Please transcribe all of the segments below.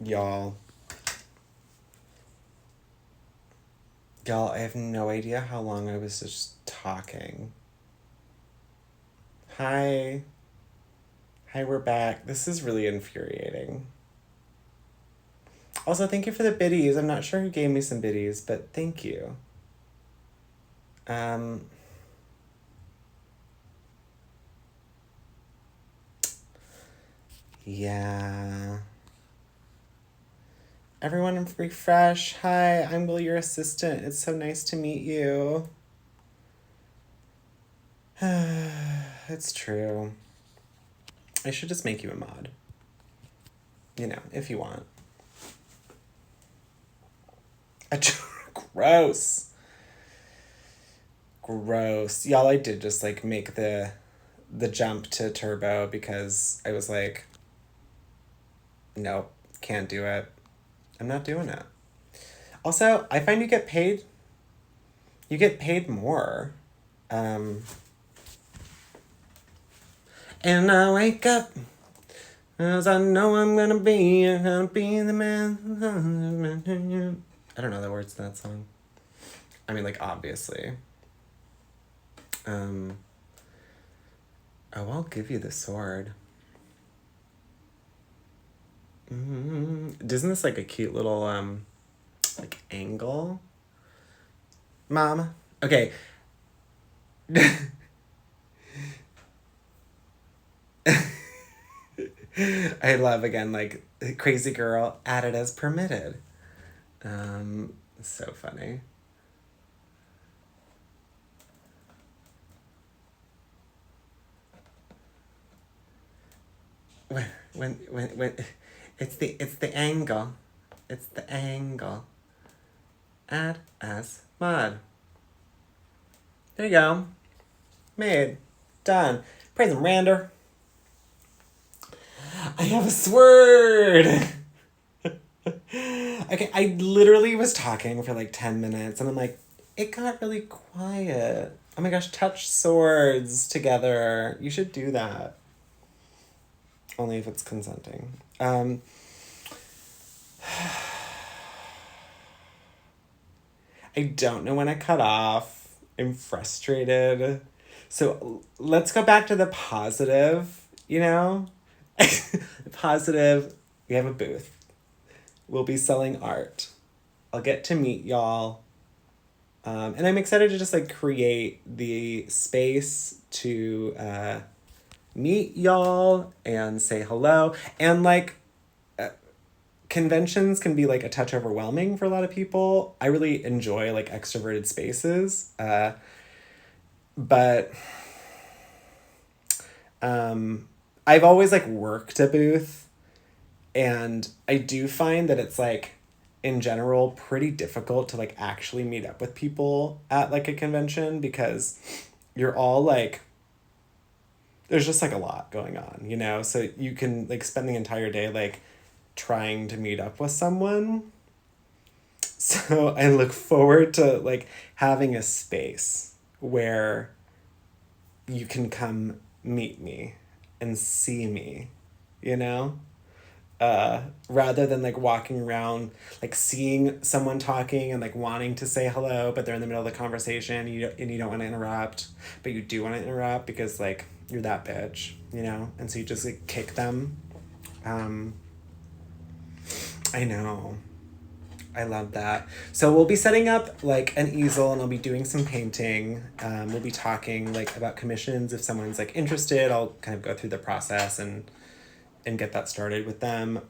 Y'all, I have no idea how long I was just talking. Hi. Hi, we're back. This is really infuriating. Also, thank you for the biddies. I'm not sure who gave me some biddies, but thank you. Um, yeah. Everyone refresh. Hi, I'm Will, your assistant. It's so nice to meet you. It's true. I should just make you a mod. You know, if you want. Gross. Gross. Y'all, I did just like make the jump to turbo because I was like, nope, can't do it. I'm not doing it. Also, I find you get paid more. Um, and I wake up as I know I'm gonna be the man. I don't know the words to that song. I mean, like, obviously. Oh, I'll give you the sword. Isn't this like a cute little like angle? Mom. Okay. I love again like crazy girl added as permitted. So funny. When it's the angle. It's the angle. Add as mod. There you go. Made. Done. Praise him, Rander. I have a sword! Okay, I literally was talking for like 10 minutes and I'm like, it got really quiet. Oh my gosh, touch swords together. You should do that. Only if it's consenting. I don't know when I cut off. I'm frustrated. So let's go back to the positive, you know? The positive, we have a booth. We'll be selling art. I'll get to meet y'all. And I'm excited to just like create the space to meet y'all and say hello. And like conventions can be like a touch overwhelming for a lot of people. I really enjoy like extroverted spaces. But I've always like worked a booth, and I do find that it's like in general pretty difficult to like actually meet up with people at like a convention because you're all like there's just like a lot going on, you know? So you can like spend the entire day like trying to meet up with someone. So I look forward to like having a space where you can come meet me and see me, you know? Rather than like walking around like seeing someone talking and like wanting to say hello but they're in the middle of the conversation and you don't want to interrupt but you do want to interrupt because like you're that bitch, you know, and so you just like kick them. I know, I love that. So we'll be setting up like an easel and I'll be doing some painting. We'll be talking like about commissions if someone's like interested. I'll kind of go through the process and get that started with them.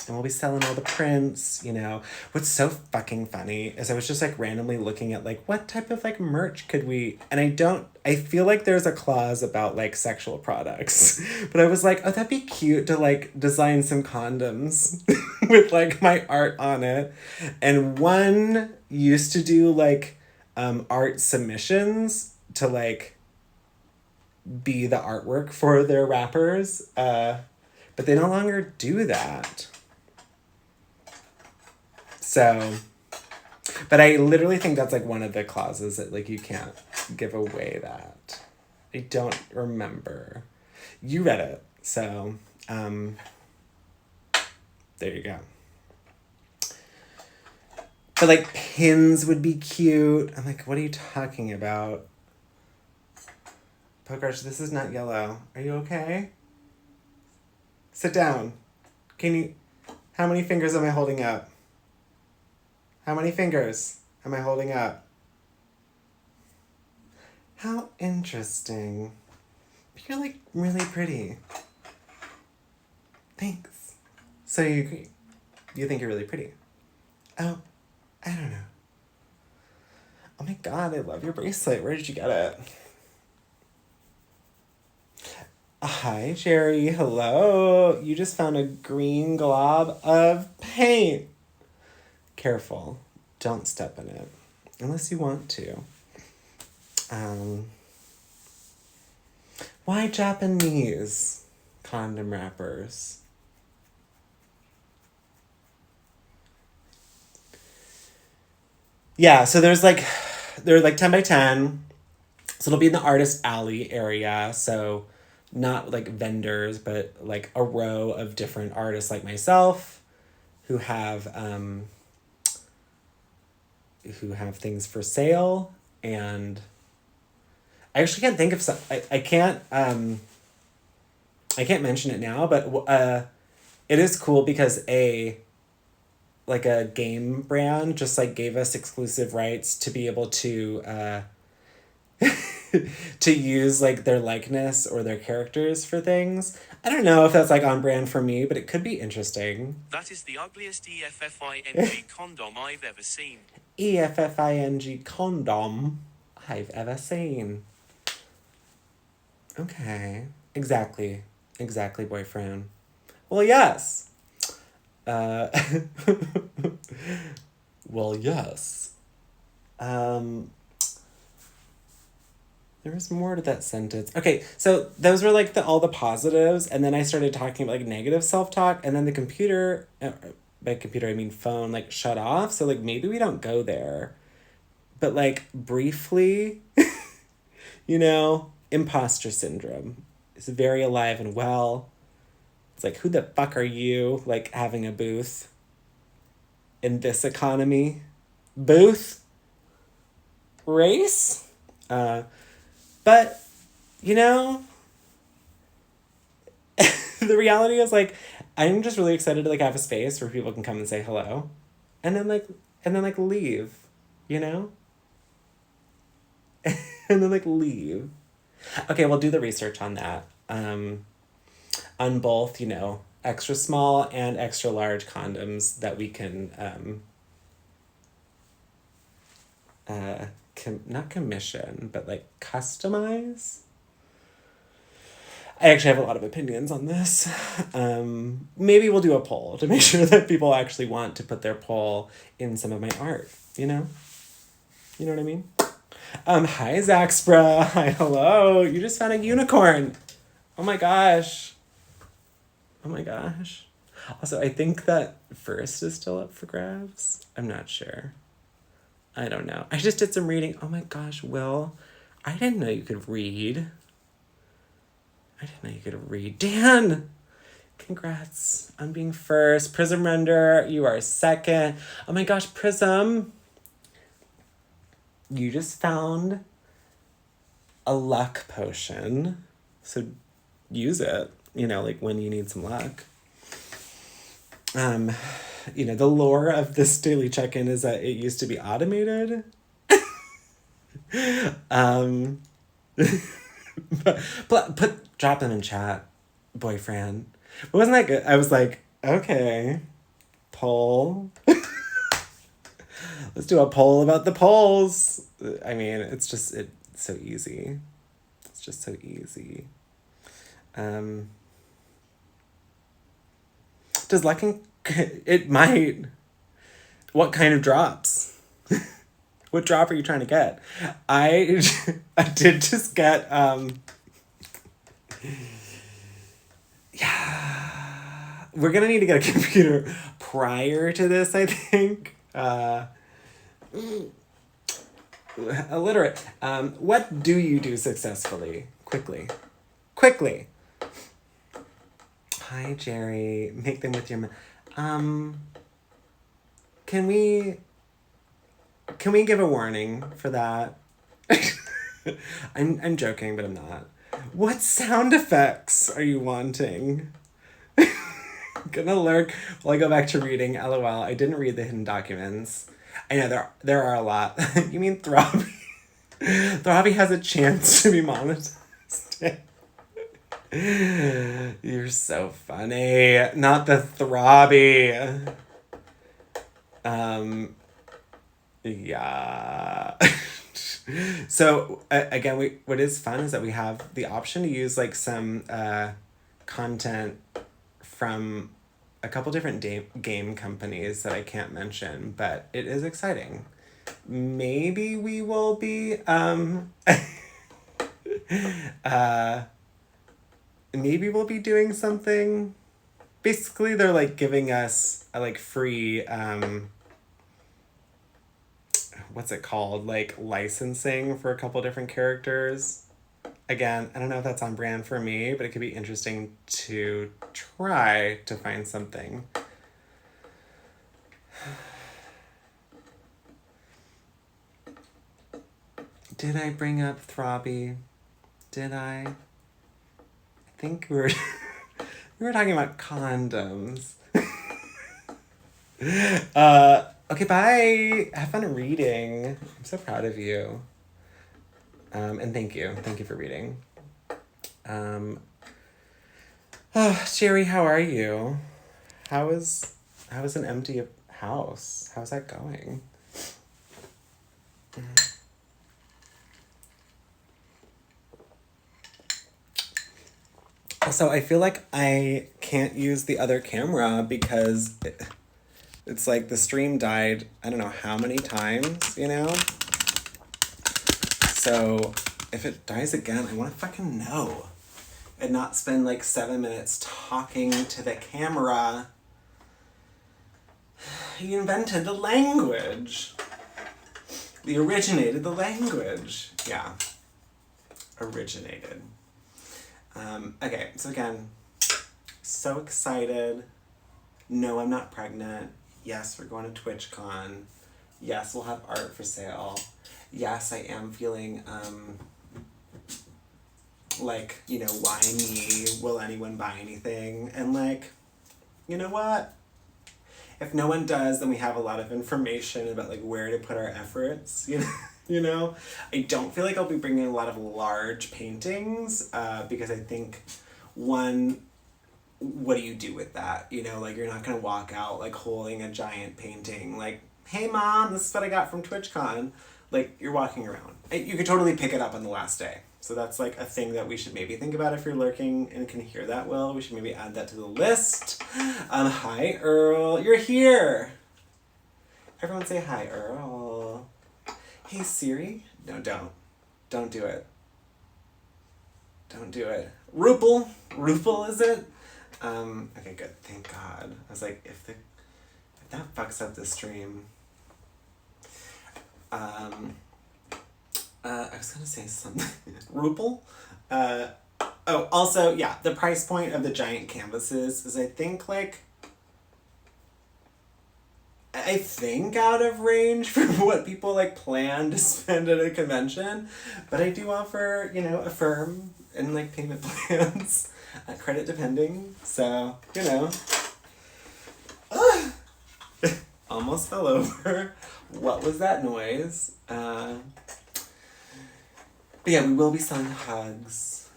And we'll be selling all the prints, you know. What's so fucking funny is I was just like randomly looking at like what type of like merch could we, and I feel like there's a clause about like sexual products, but I was like, oh, that'd be cute to like design some condoms with like my art on it. And one used to do like art submissions to like be the artwork for their rappers, but they no longer do that. So, but I literally think that's like one of the clauses that like you can't give away that. I don't remember. You read it, so There you go. But like pins would be cute. I'm like, what are you talking about? Pokarch, this is not yellow. Are you okay? Sit down. How many fingers am I holding up? How many fingers am I holding up? How interesting. You're like really pretty. Thanks. So you agree? You think you're really pretty? Oh, I don't know. Oh my god, I love your bracelet. Where did you get it? Hi, Jerry. Hello. You just found a green glob of paint. Careful. Don't step in it. Unless you want to. Why Japanese condom wrappers? Yeah, so they're like 10 by 10. So it'll be in the artist alley area. So not like vendors, but like a row of different artists like myself who have things for sale. And I actually can't think of some. I can't mention it now, but it is cool because a game brand just like gave us exclusive rights to be able to to use like their likeness or their characters for things. I don't know if that's like on brand for me, but it could be interesting. That is the ugliest EFFING condom I've ever seen. EFFING condom I've ever seen. Okay. Exactly, boyfriend. Well, yes. Well, yes. There was more to that sentence. Okay, so those were like all the positives, and then I started talking about like negative self-talk, and then the computer, by computer I mean phone, like shut off. So like maybe we don't go there, but like briefly, imposter syndrome is very alive and well. It's like, who the fuck are you, like, having a booth in this economy? Booth? Race? But, the reality is, like, I'm just really excited to, like, have a space where people can come and say hello. And then, leave, And then, leave. Okay, we'll do the research on that. On both, extra small and extra large condoms that we can, not commission, but like customize. I actually have a lot of opinions on this. Maybe we'll do a poll to make sure that people actually want to put their poll in some of my art, You know what I mean? Hi, Zaxpra. Hi, hello. You just found a unicorn. Oh my gosh. Also, I think that first is still up for grabs. I'm not sure. I don't know. I just did some reading. Oh my gosh, Will. I didn't know you could read. Dan! Congrats on being first. Prism Render, you are second. Oh my gosh, Prism. You just found a luck potion. So use it. When you need some luck. The lore of this daily check-in is that it used to be automated. Drop them in chat, boyfriend. But wasn't that good? I was like, okay, poll. Let's do a poll about the polls. I mean, it's so easy. It's just so easy. Does luck it might. What kind of drops? What drop are you trying to get? I did just get yeah. We're gonna need to get a computer prior to this, I think. Illiterate. What do you do successfully? Quickly. Hi, Jerry. Make them with your... Um, can we give a warning for that? I'm joking, but I'm not. What sound effects are you wanting? Gonna lurk while I go back to reading. LOL. I didn't read the hidden documents. I know there are a lot. You mean Throbby? Throbby has a chance to be monetized. You're so funny. Not the Throbby. Yeah. So again, what is fun is that we have the option to use like some content from a couple different game companies that I can't mention, but it is exciting. Maybe we will be maybe we'll be doing something. Basically, they're like giving us a like free what's it called? Like licensing for a couple different characters. Again, I don't know if that's on brand for me, but it could be interesting to try to find something. Did I bring up Throbby? Did I? I think we were we were talking about condoms. Okay, bye. Have fun reading. I'm so proud of you. And thank you. Thank you for reading. Sherry, how are you? How is an empty house? How's that going? Also, I feel like I can't use the other camera because it's like the stream died, I don't know how many times, you know? So if it dies again, I want to fucking know. And not spend like 7 minutes talking to the camera. He invented the language. He originated the language. Yeah. Originated. Okay, so again, so excited. No, I'm not pregnant. Yes, we're going to TwitchCon. Yes, we'll have art for sale. Yes, I am feeling, like, you know, why me? Will anyone buy anything? And like, you know what? If no one does, then we have a lot of information about like where to put our efforts, you know? You know, I don't feel like I'll be bringing a lot of large paintings because I think, one, what do you do with that? You know, like you're not going to walk out like holding a giant painting like, hey mom, this is what I got from TwitchCon. Like you're walking around. You could totally pick it up on the last day. So that's like a thing that we should maybe think about if you're lurking and can hear that well. We should maybe add that to the list. Hi Earl, you're here. Everyone say hi Earl. Hey Siri? No, don't. Don't do it. Don't do it. Rupel? Rupel, is it? Okay, good. Thank God. I was like, if that fucks up the stream. I was gonna say something. Rupel? Oh, also, yeah, the price point of the giant canvases is I think like out of range for what people like plan to spend at a convention, but I do offer, you know, a firm and like payment plans, credit depending, so, you know. Almost fell over. What was that noise? But yeah, we will be selling hugs.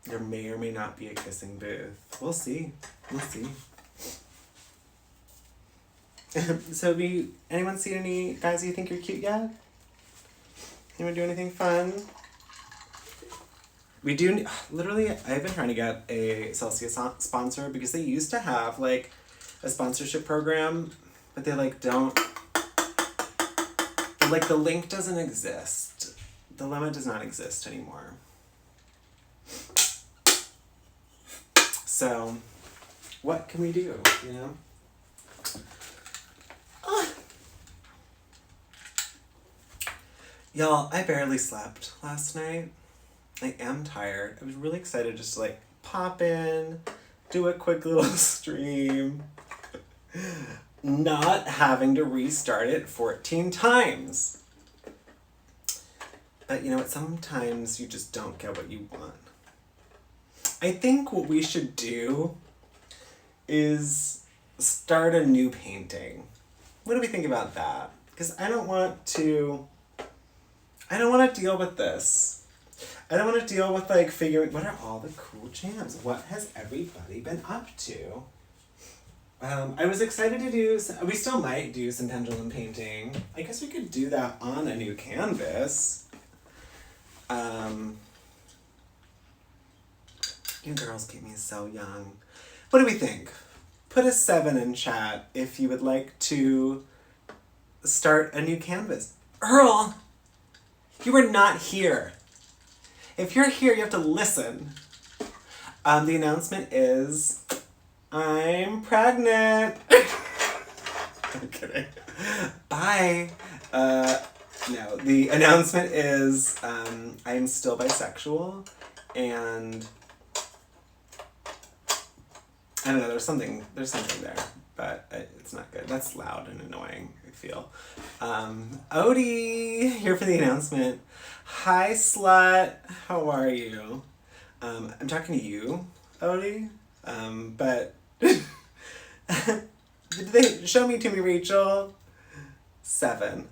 There may or may not be a kissing booth. We'll see. We'll see. So anyone seen any guys you think are cute yet? Anyone do anything fun? We do, literally, I've been trying to get a Celsius sponsor because they used to have like a sponsorship program, but they like don't, like the link doesn't exist. The limit does not exist anymore. So, what can we do, you know? Y'all, I barely slept last night. I am tired. I was really excited just to like pop in do a quick little stream. Not having to restart it 14 times. But you know what? Sometimes you just don't get what you want. I think what we should do is start a new painting. What do we think about that? Because I don't want to deal with this. I don't want to deal with like figuring what are all the cool jams? What has everybody been up to? I was excited to do, we still might do some pendulum painting. I guess we could do that on a new canvas. You girls keep me so young. What do we think? Put a 7 in chat if you would like to start a new canvas. Earl, you are not here. If you're here, you have to listen. The announcement is, I'm pregnant. I'm kidding. Bye. No, the announcement is, I'm still bisexual, and I don't know, there's something there, but it's not good. That's loud and annoying, I feel. Odie, here for the announcement. Hi, slut. How are you? I'm talking to you, Odie. But did they show me to me, Rachel? 7.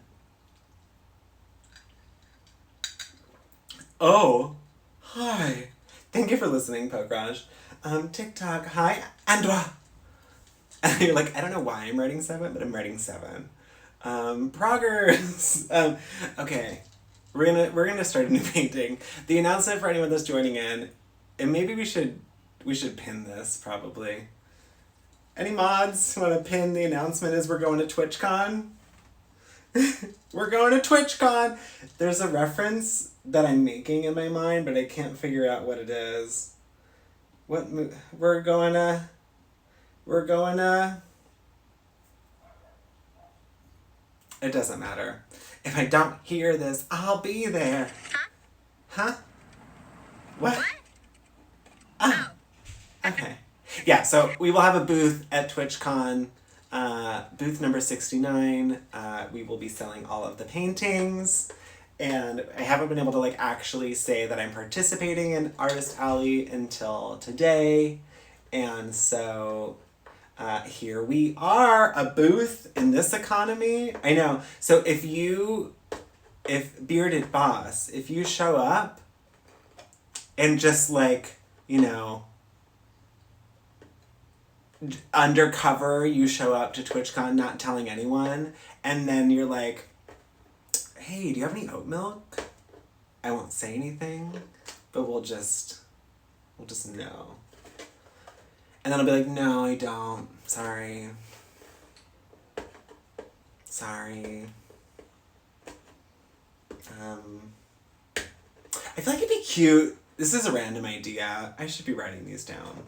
Oh, hi. Thank you for listening, Pokraj. TikTok, hi, Andra. And you're like, I don't know why I'm writing 7, but I'm writing 7. Progress. Okay, we're gonna start a new painting. The announcement for anyone that's joining in, and maybe we should pin this probably. Any mods want to pin the announcement as we're going to TwitchCon? We're going to TwitchCon. There's a reference that I'm making in my mind, but I can't figure out what it is. We're going to. It doesn't matter. If I don't hear this, I'll be there. Huh? What? Oh. Okay. Yeah, so we will have a booth at TwitchCon, booth number 69. We will be selling all of the paintings, and I haven't been able to like actually say that I'm participating in Artist Alley until today, and so here we are, a booth in this economy. I know. So if Bearded Boss, if you show up and just like, you know, undercover, you show up to TwitchCon not telling anyone, and then you're like, hey, do you have any oat milk? I won't say anything, but we'll just know. And then I'll be like, no, I don't. Sorry. I feel like it'd be cute. This is a random idea. I should be writing these down.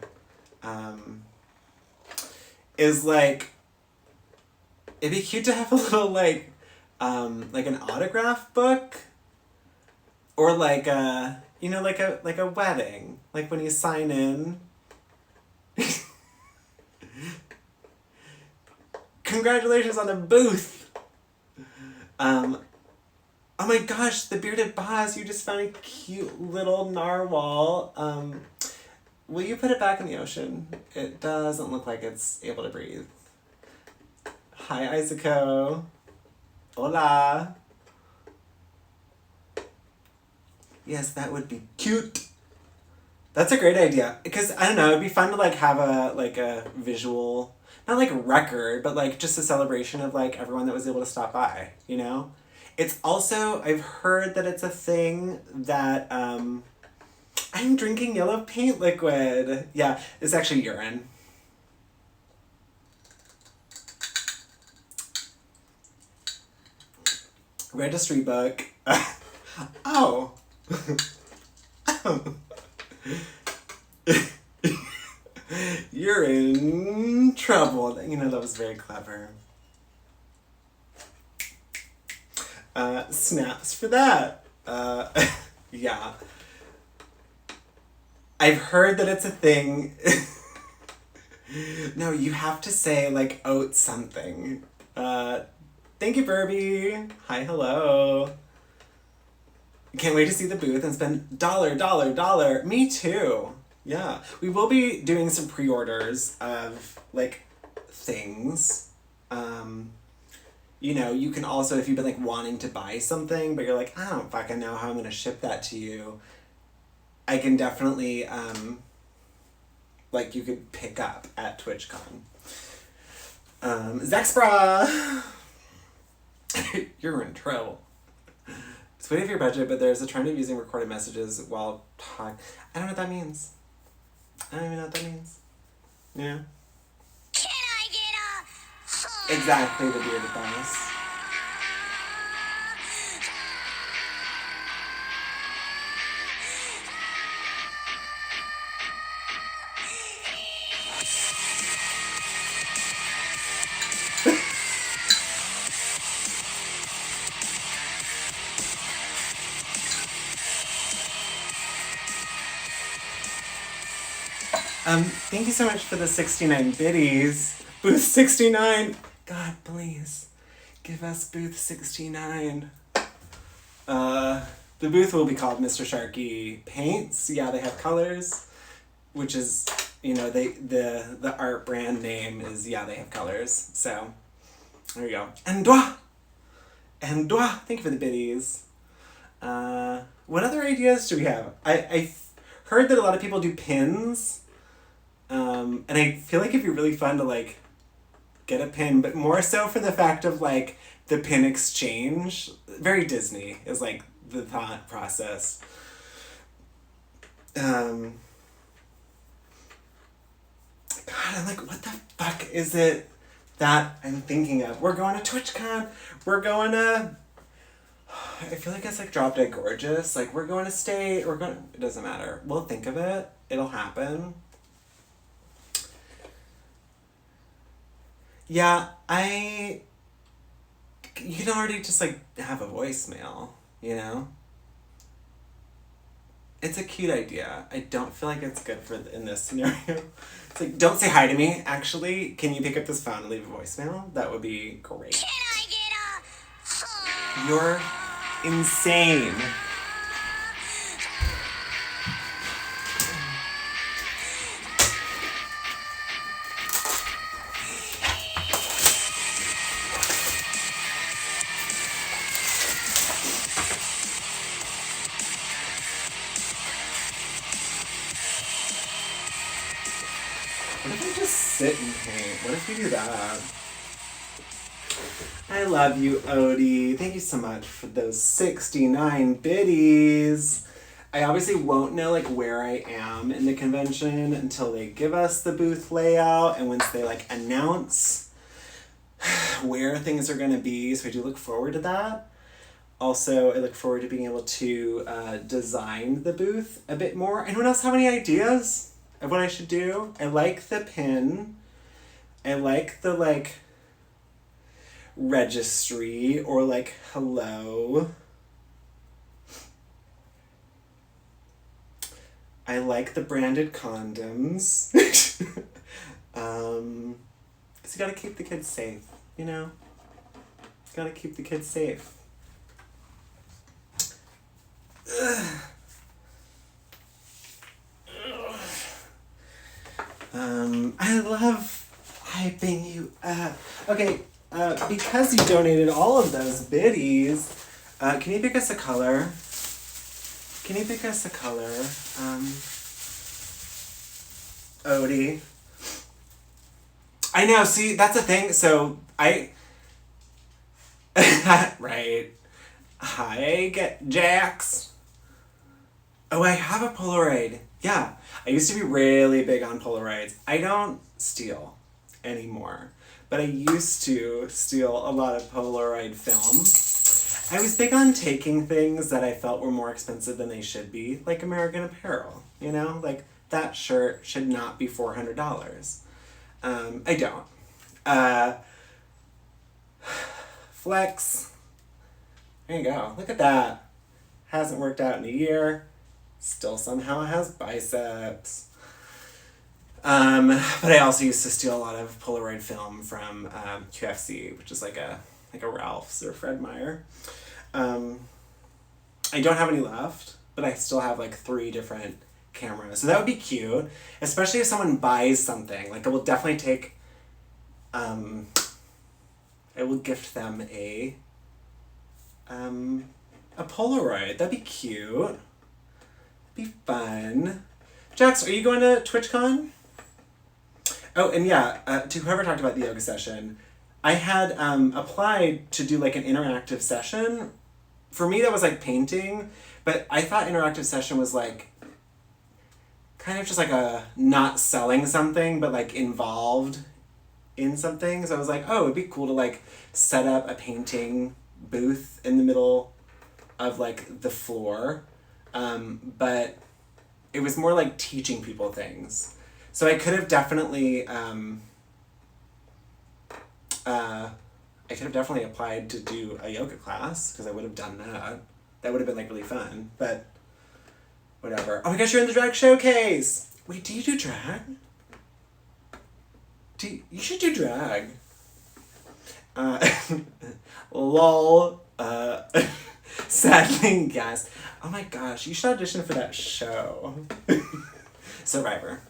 Is like, it'd be cute to have a little like an autograph book, or like a, you know, like a wedding, like when you sign in. Congratulations on the booth. Oh my gosh, the Bearded Boss, you just found a cute little narwhal. Will you put it back in the ocean? It doesn't look like it's able to breathe. Hi, Isako. Hola. Yes, that would be cute. That's a great idea. Because, I don't know, it'd be fun to, like, have a visual, not like a record, but, like, just a celebration of, like, everyone that was able to stop by, you know? It's also, I've heard that it's a thing that, I'm drinking yellow paint liquid. Yeah, it's actually urine. Registry book. Oh. You're in trouble. You know, that was very clever. Snaps for that. Yeah. I've heard that it's a thing. No, you have to say like oat something. Thank you, Burby. Hi, hello. Can't wait to see the booth and spend dollar, dollar, dollar. Me too. Yeah. We will be doing some pre-orders of like things. You know, you can also, if you've been like wanting to buy something, but you're like, I don't fucking know how I'm gonna ship that to you. I can definitely like you could pick up at TwitchCon. Zexbra! You're in trouble. It's way of your budget, but there's a trend of using recorded messages while talking. I don't know what that means. I don't even know what that means. Yeah. Can I get a... Exactly, the bearded boss. Thank you so much for the 69 biddies. Booth 69. God, please. Give us booth 69. The booth will be called Mr. Sharky Paints. Yeah, they have colors, which is, you know, the art brand name is, yeah, they have colors. So, there you go. Endoi! Endoi! Thank you for the biddies. What other ideas do we have? I heard that a lot of people do pins. And I feel like it'd be really fun to like get a pin, but more so for the fact of like the pin exchange. Very Disney is like the thought process. God, I'm like, what the fuck is it that I'm thinking of? We're going to TwitchCon. We're going to... I feel like it's like Drop Dead Gorgeous. Like, we're going to state. We're going... It doesn't matter. We'll think of it. It'll happen. Yeah, you can already just, like, have a voicemail, you know? It's a cute idea. I don't feel like it's good for in this scenario. It's like, don't say hi to me. Actually, can you pick up this phone and leave a voicemail? That would be great. Can I get a... You're insane. What if I just sit and paint? What if we do that? I love you, Odie. Thank you so much for those 69 biddies. I obviously won't know like where I am in the convention until they give us the booth layout and once they like announce where things are going to be. So I do look forward to that. Also, I look forward to being able to design the booth a bit more. Anyone else have any ideas of what I should do? I like the pin. I like the like registry or like hello. I like the branded condoms. 'Cause you gotta keep the kids safe, you know? Gotta keep the kids safe. I love hyping you up. Okay, because you donated all of those biddies, can you pick us a color? Can you pick us a color? Odie. I know, see, that's the thing. So, right. Hi, Jax. Oh, I have a Polaroid. Yeah. I used to be really big on Polaroids. I don't steal anymore. But I used to steal a lot of Polaroid film. I was big on taking things that I felt were more expensive than they should be, like American Apparel, you know? Like, that shirt should not be $400. I don't. Flex. There you go. Look at that. Hasn't worked out in a year. Still somehow has biceps. But I also used to steal a lot of Polaroid film from QFC, which is like a Ralph's or Fred Meyer. I don't have any left, but I still have like 3 different cameras. So that would be cute, especially if someone buys something. Like I will definitely take. I will gift them a Polaroid. That'd be cute. Be fun. Jax, are you going to TwitchCon? Oh, and yeah, to whoever talked about the yoga session, I had applied to do like an interactive session. For me, that was like painting, but I thought interactive session was like kind of just like a not selling something, but like involved in something. So I was like, oh, it'd be cool to like set up a painting booth in the middle of like the floor. But it was more like teaching people things. So I could have definitely applied to do a yoga class because I would have done that. That would have been like really fun, but whatever. Oh my gosh, you're in the drag showcase! Wait, do you do drag? You should do drag. Lol. Sadly, yes. Oh my gosh, you should audition for that show. Survivor.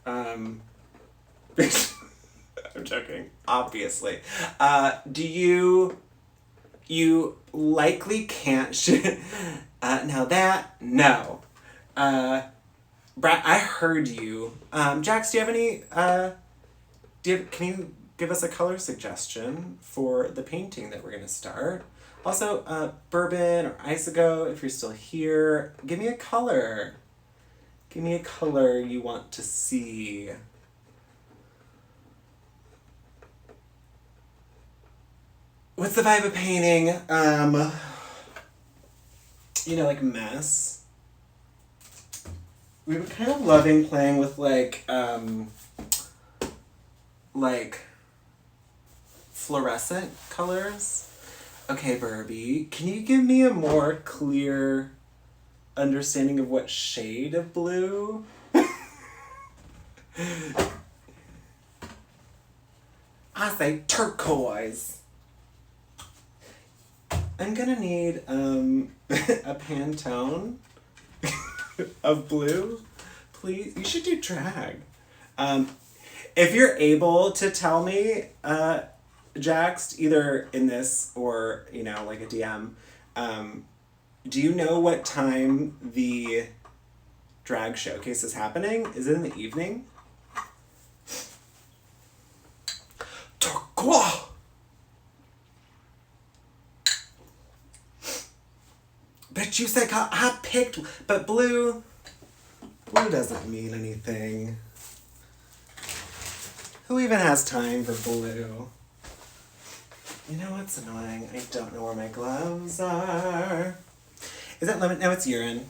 I'm joking, obviously. Do you likely can't shoot. Now that, no. Brad, I heard you. Jax, do you have any, can you give us a color suggestion for the painting that we're gonna start? Also, Bourbon or Isago, if you're still here, give me a color. Give me a color you want to see. What's the vibe of painting? Like mess. We were kind of loving playing with like fluorescent colors. Okay, Barbie, can you give me a more clear understanding of what shade of blue? I say turquoise. I'm gonna need a Pantone of blue, please. You should do drag. If you're able to tell me, Jax, either in this or, like a DM, do you know what time the drag showcase is happening? Is it in the evening? Turquoise! But you said I picked, but blue doesn't mean anything. Who even has time for blue? You know what's annoying? I don't know where my gloves are. Is that lemon? No, it's urine.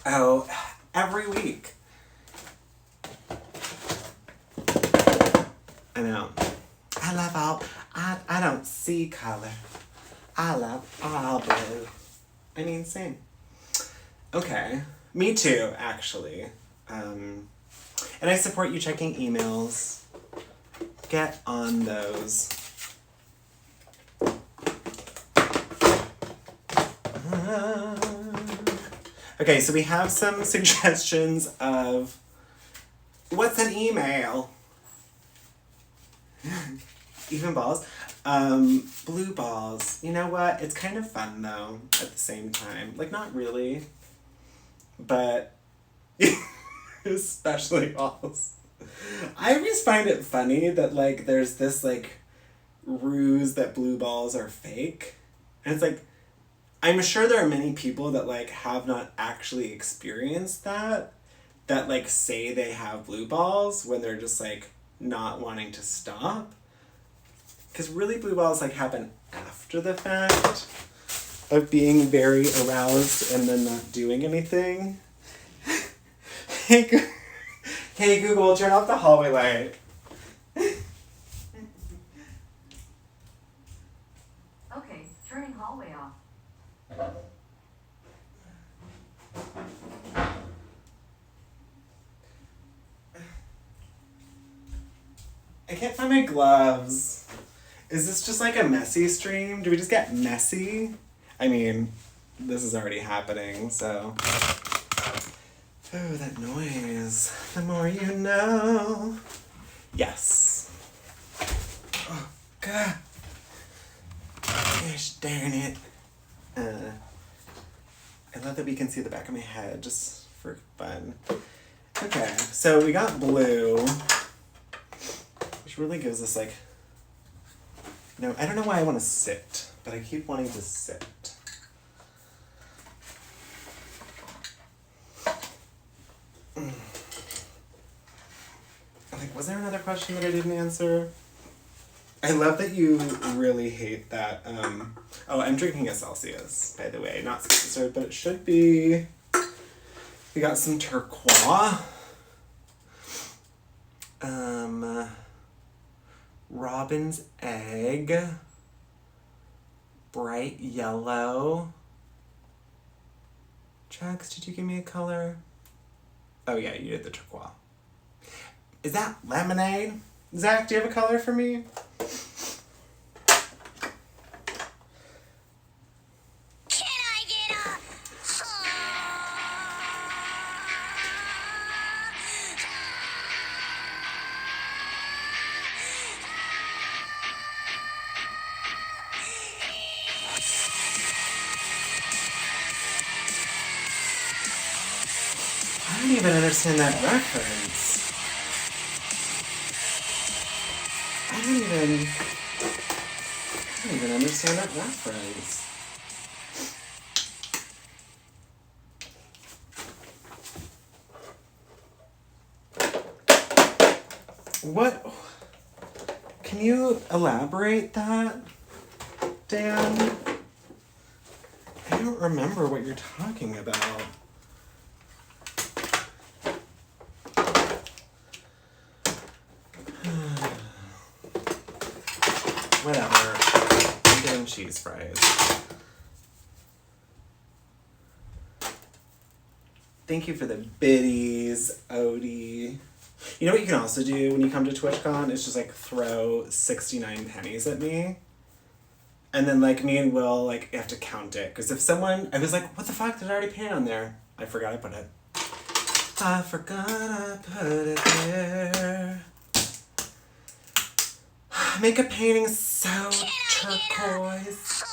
Oh, every week. I know. I love all, I don't see color. I love all blue. I mean, same. Okay. Me too, actually. And I support you checking emails. Get on those. Okay, so we have some suggestions of what's an email? Even balls. Blue balls. You know what? It's kind of fun though, at the same time. Like, not really. But especially balls. I always find it funny that like there's this like ruse that blue balls are fake. And it's like, I'm sure there are many people that like have not actually experienced that like say they have blue balls when they're just like not wanting to stop. Because really blue balls like happen after the fact of being very aroused and then not doing anything. Hey Google, turn off the hallway light. Okay, turning hallway off. I can't find my gloves. Is this just like a messy stream? Do we just get messy? I mean, this is already happening, so. Oh, that noise. The more you know. Yes. Oh, God. Gosh darn it. I love that we can see the back of my head just for fun. Okay, so we got blue, which really gives us like, no, I don't know why I want to sit, but I keep wanting to sit. Like, was there another question that I didn't answer? I love that you really hate that. Oh, I'm drinking a Celsius, by the way. Not sponsored, but it should be. We got some turquoise. Robin's egg. Bright yellow. Jax, did you give me a color? Oh yeah, you did the turquoise. Is that lemonade? Zach, do you have a color for me? Can I get a I don't even understand that reference. I don't even understand that reference. What? Can you elaborate that, Dan? I don't remember what you're talking about. Whatever. I'm getting cheese fries. Thank you for the biddies, Odie. You know what you can also do when you come to TwitchCon is just like throw 69 pennies at me. And then like me and Will like have to count it. Because if someone, I was like, what the fuck, did I already pay on there? I forgot I put it. I forgot I put it there. Make a painting so turquoise.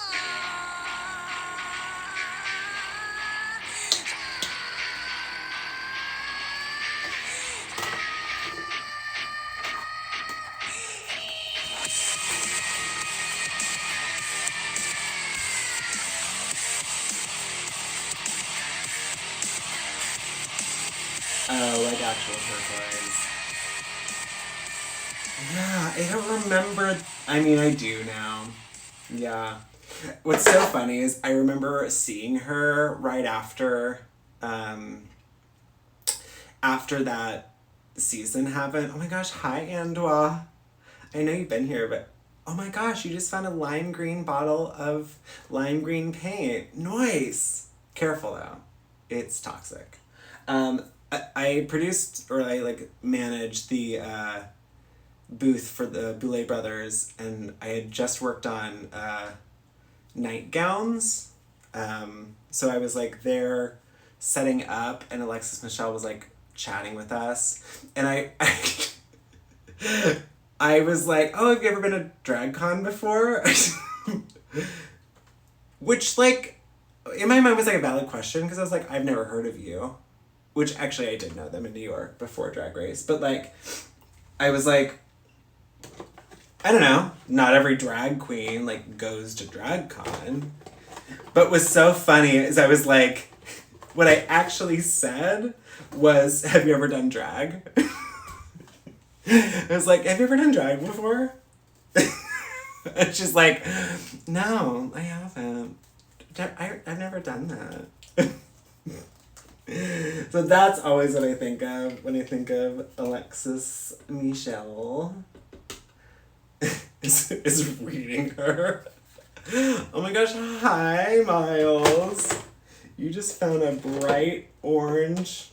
Oh, like actual turquoise. Yeah, I don't remember. I mean, I do now. Yeah. What's so funny is I remember seeing her right after that season happened. Oh my gosh, hi Andwa. I know you've been here, but oh my gosh, you just found a lime green bottle of lime green paint. Nice. Careful though. It's toxic. I produced, or I like managed the booth for the Boulet Brothers, and I had just worked on nightgowns. So I was like there setting up, and Alexis Michelle was like chatting with us, and I was like, oh, have you ever been to DragCon before? Which like in my mind was like a valid question, because I was like, I've never heard of you. Which actually I did know them in New York before Drag Race. But like, I was like, I don't know, not every drag queen like goes to DragCon. But what's so funny is I was like, what I actually said was, have you ever done drag? I was like, have you ever done drag before? And she's like, no, I haven't. I've never done that. So that's always what I think of when I think of Alexis Michelle. is reading her. Oh my gosh, hi Miles. You just found a bright orange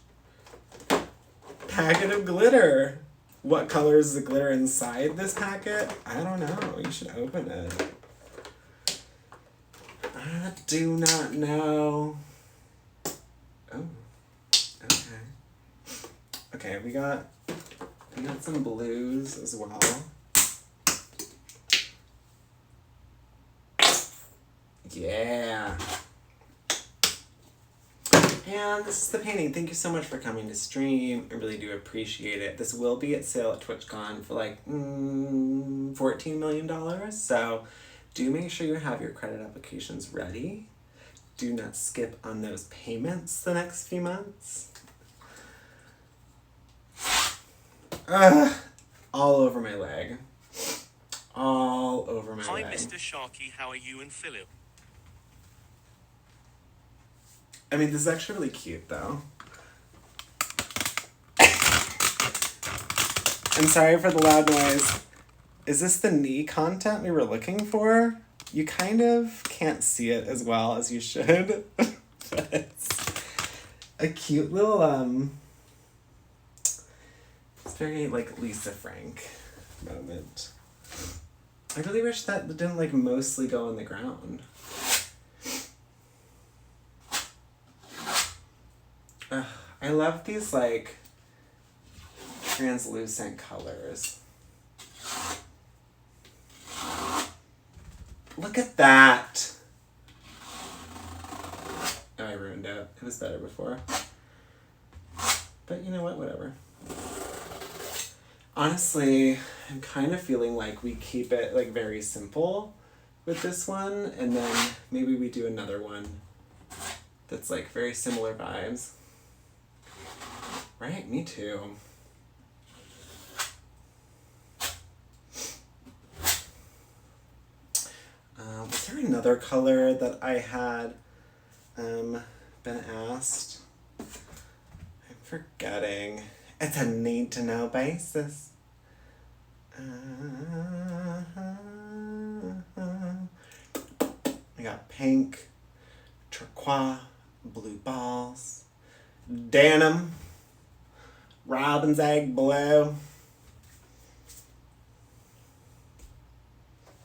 packet of glitter. What color is the glitter inside this packet? I don't know. You should open it. I do not know. Oh, okay. Okay, we got some blues as well. Yeah. And this is the painting. Thank you so much for coming to stream. I really do appreciate it. This will be at sale at TwitchCon for like $14 million. So do make sure you have your credit applications ready. Do not skip on those payments the next few months. All over my leg. All over my Hi, leg. Mr. Sharky. How are you and Philip? I mean, this is actually really cute, though. I'm sorry for the loud noise. Is this the knee content we were looking for? You kind of can't see it as well as you should. But it's a cute little, it's very, like, Lisa Frank moment. I really wish that didn't, like, mostly go on the ground. I love these, like, translucent colors. Look at that! Oh, I ruined it. It was better before. But you know what? Whatever. Honestly, I'm kind of feeling like we keep it, like, very simple with this one, and then maybe we do another one that's, like, very similar vibes. Right? Me too. Was there another color that I had been asked? I'm forgetting. It's a need-to-know basis. We got pink, turquoise, blue balls, denim, robin's egg blue.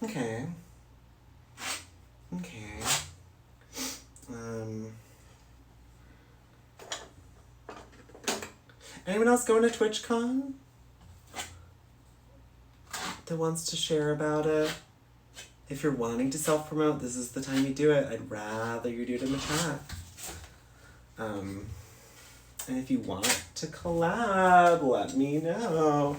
Okay. Okay. Anyone else going to TwitchCon that wants to share about it? If you're wanting to self-promote, this is the time you do it. I'd rather you do it in the chat. And if you want to collab, let me know.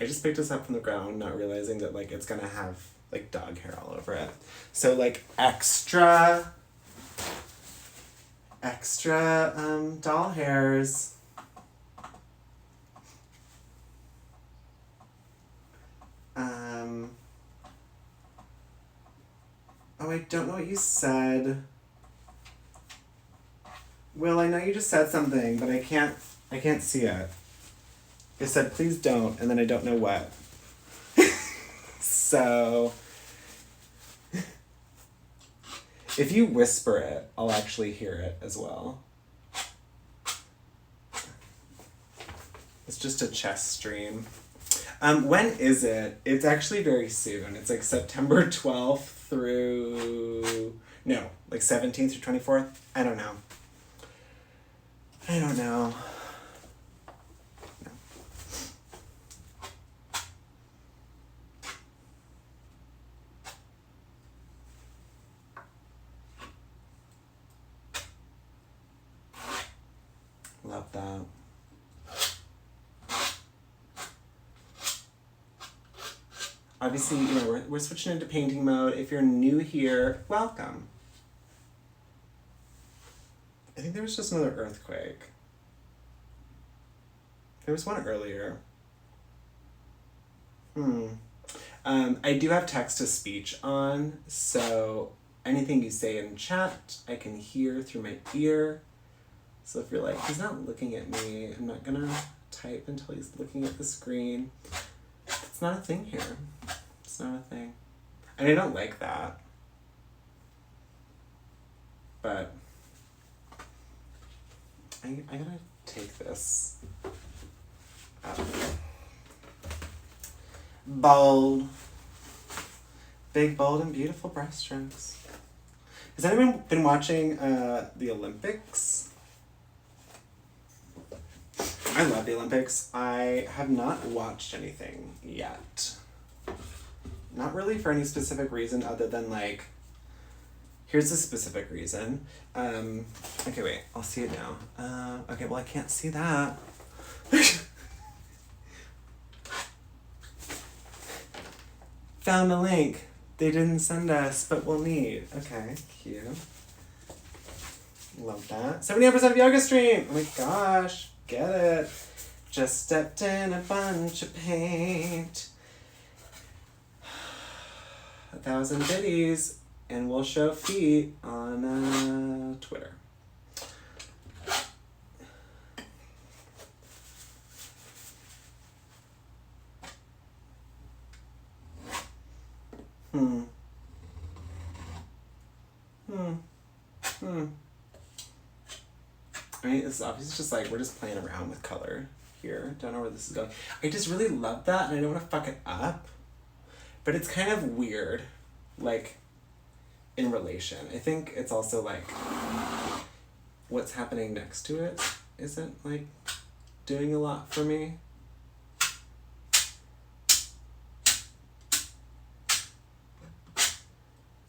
I just picked this up from the ground, not realizing that, like, it's gonna have, like, dog hair all over it. So, like, extra doll hairs. Oh, I don't know what you said. Will, I know you just said something, but I can't see it. It said, please don't, and then I don't know what. So, if you whisper it, I'll actually hear it as well. It's just a chess stream. When is it? It's actually very soon. It's like September 12th through... No, like 17th through 24th? I don't know. No. Love that. Obviously, you know, we're switching into painting mode. If you're new here, welcome. I think there was just another earthquake. There was one earlier. I do have text-to-speech on, so anything you say in chat, I can hear through my ear. So if you're like, he's not looking at me, I'm not gonna type until he's looking at the screen. It's not a thing here. It's not a thing. And I don't like that. But I gotta take this out. Bold. Big, bold, and beautiful breaststrokes. Has anyone been watching the Olympics? I love the Olympics. I have not watched anything yet. Not really for any specific reason other than like, here's a specific reason. Okay, wait, I'll see it now. Okay, well I can't see that. Found a link. They didn't send us, but we'll need. Okay, cute. Love that. 79% of yoga stream! Oh my gosh, get it. Just stepped in a bunch of paint. 1,000 biddies, and we'll show feet on Twitter. I mean, it's obviously just like, we're just playing around with color here. Don't know where this is going. I just really love that, and I don't want to fuck it up. But it's kind of weird, like, in relation. I think it's also like, what's happening next to it isn't, like, doing a lot for me.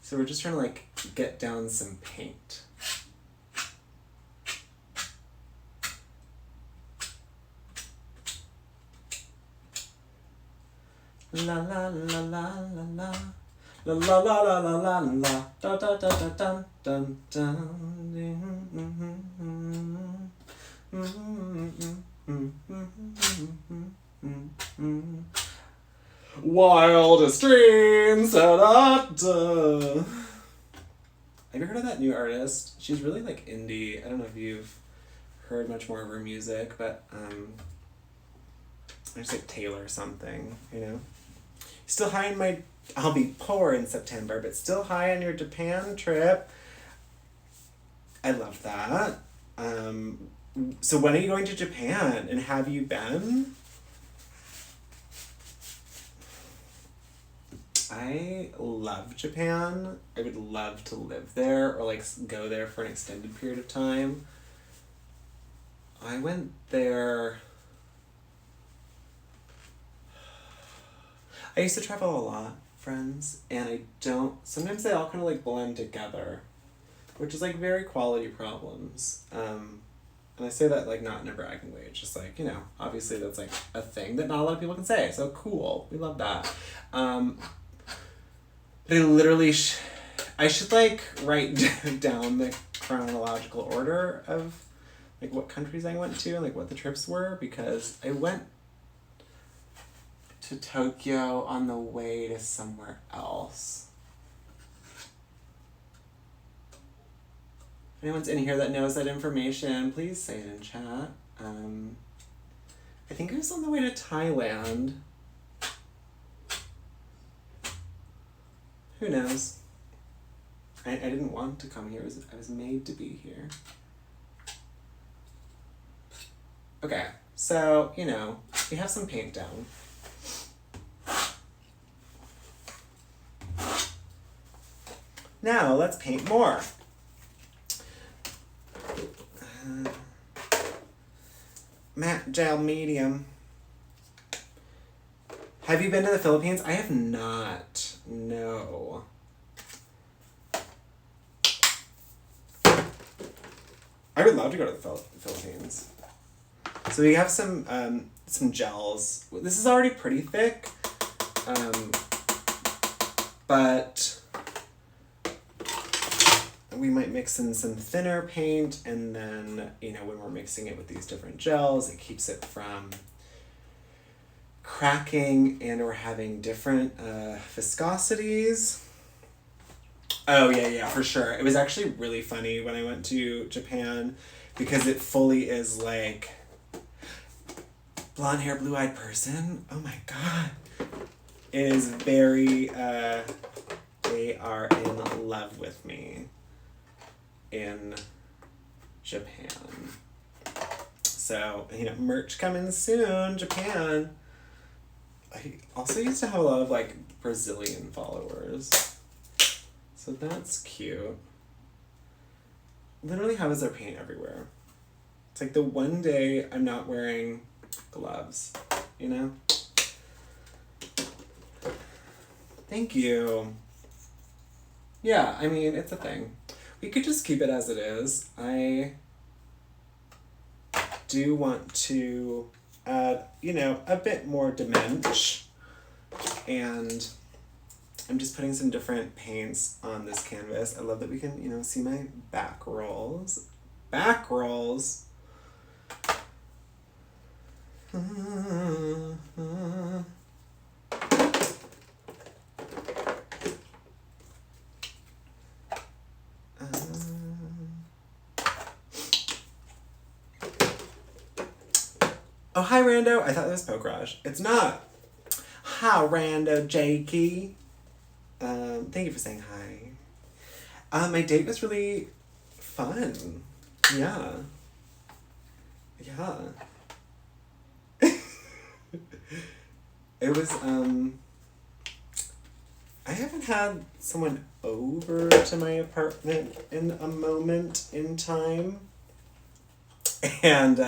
So we're just trying to, like, get down some paint. La la la la la la. La la la la la la la. Da da da da dun dun dun. Wildest dreams. Da da da. Have you heard of that new artist? She's really like indie. I don't know if you've heard much more of her music, but I just like Taylor something, you know. Still high in my, I'll be poor in September, but still high on your Japan trip. I love that. So when are you going to Japan, and have you been? I love Japan. I would love to live there or like go there for an extended period of time. I went there. I used to travel a lot, friends, and I don't, sometimes they all kind of like blend together, which is like very quality problems. And I say that like not in a bragging way, it's just like, you know, obviously that's like a thing that not a lot of people can say, so cool, we love that. But I literally, I should like write down the chronological order of like what countries I went to and like what the trips were, because I went to Tokyo on the way to somewhere else. If anyone's in here that knows that information, please say it in chat. I think I was on the way to Thailand. Who knows? I didn't want to come here. I was made to be here. Okay, so, you know, we have some paint down. Now, let's paint more. Matte gel medium. Have you been to the Philippines? I have not. No. I would love to go to the Philippines. So we have some gels. This is already pretty thick, but we might mix in some thinner paint, and then, you know, when we're mixing it with these different gels, it keeps it from cracking and or having different viscosities. Oh yeah, for sure. It was actually really funny when I went to Japan, because it fully is like blonde hair, blue-eyed person. Oh my god. It is very, they are in love with me in Japan. So, merch coming soon, Japan. I also used to have a lot of, like, Brazilian followers. So that's cute. Literally how is there paint everywhere? It's like the one day I'm not wearing gloves, Thank you. Yeah, I mean, it's a thing. We could just keep it as it is. I do want to add, a bit more dimension. And I'm just putting some different paints on this canvas. I love that we can, see my back rolls. Back rolls! Oh, hi, Rando. I thought that was Pokraj. It's not. Hi, Rando Jakey. Thank you for saying hi. My date was really fun. Yeah. Yeah. It was, I haven't had someone over to my apartment in a moment in time. And,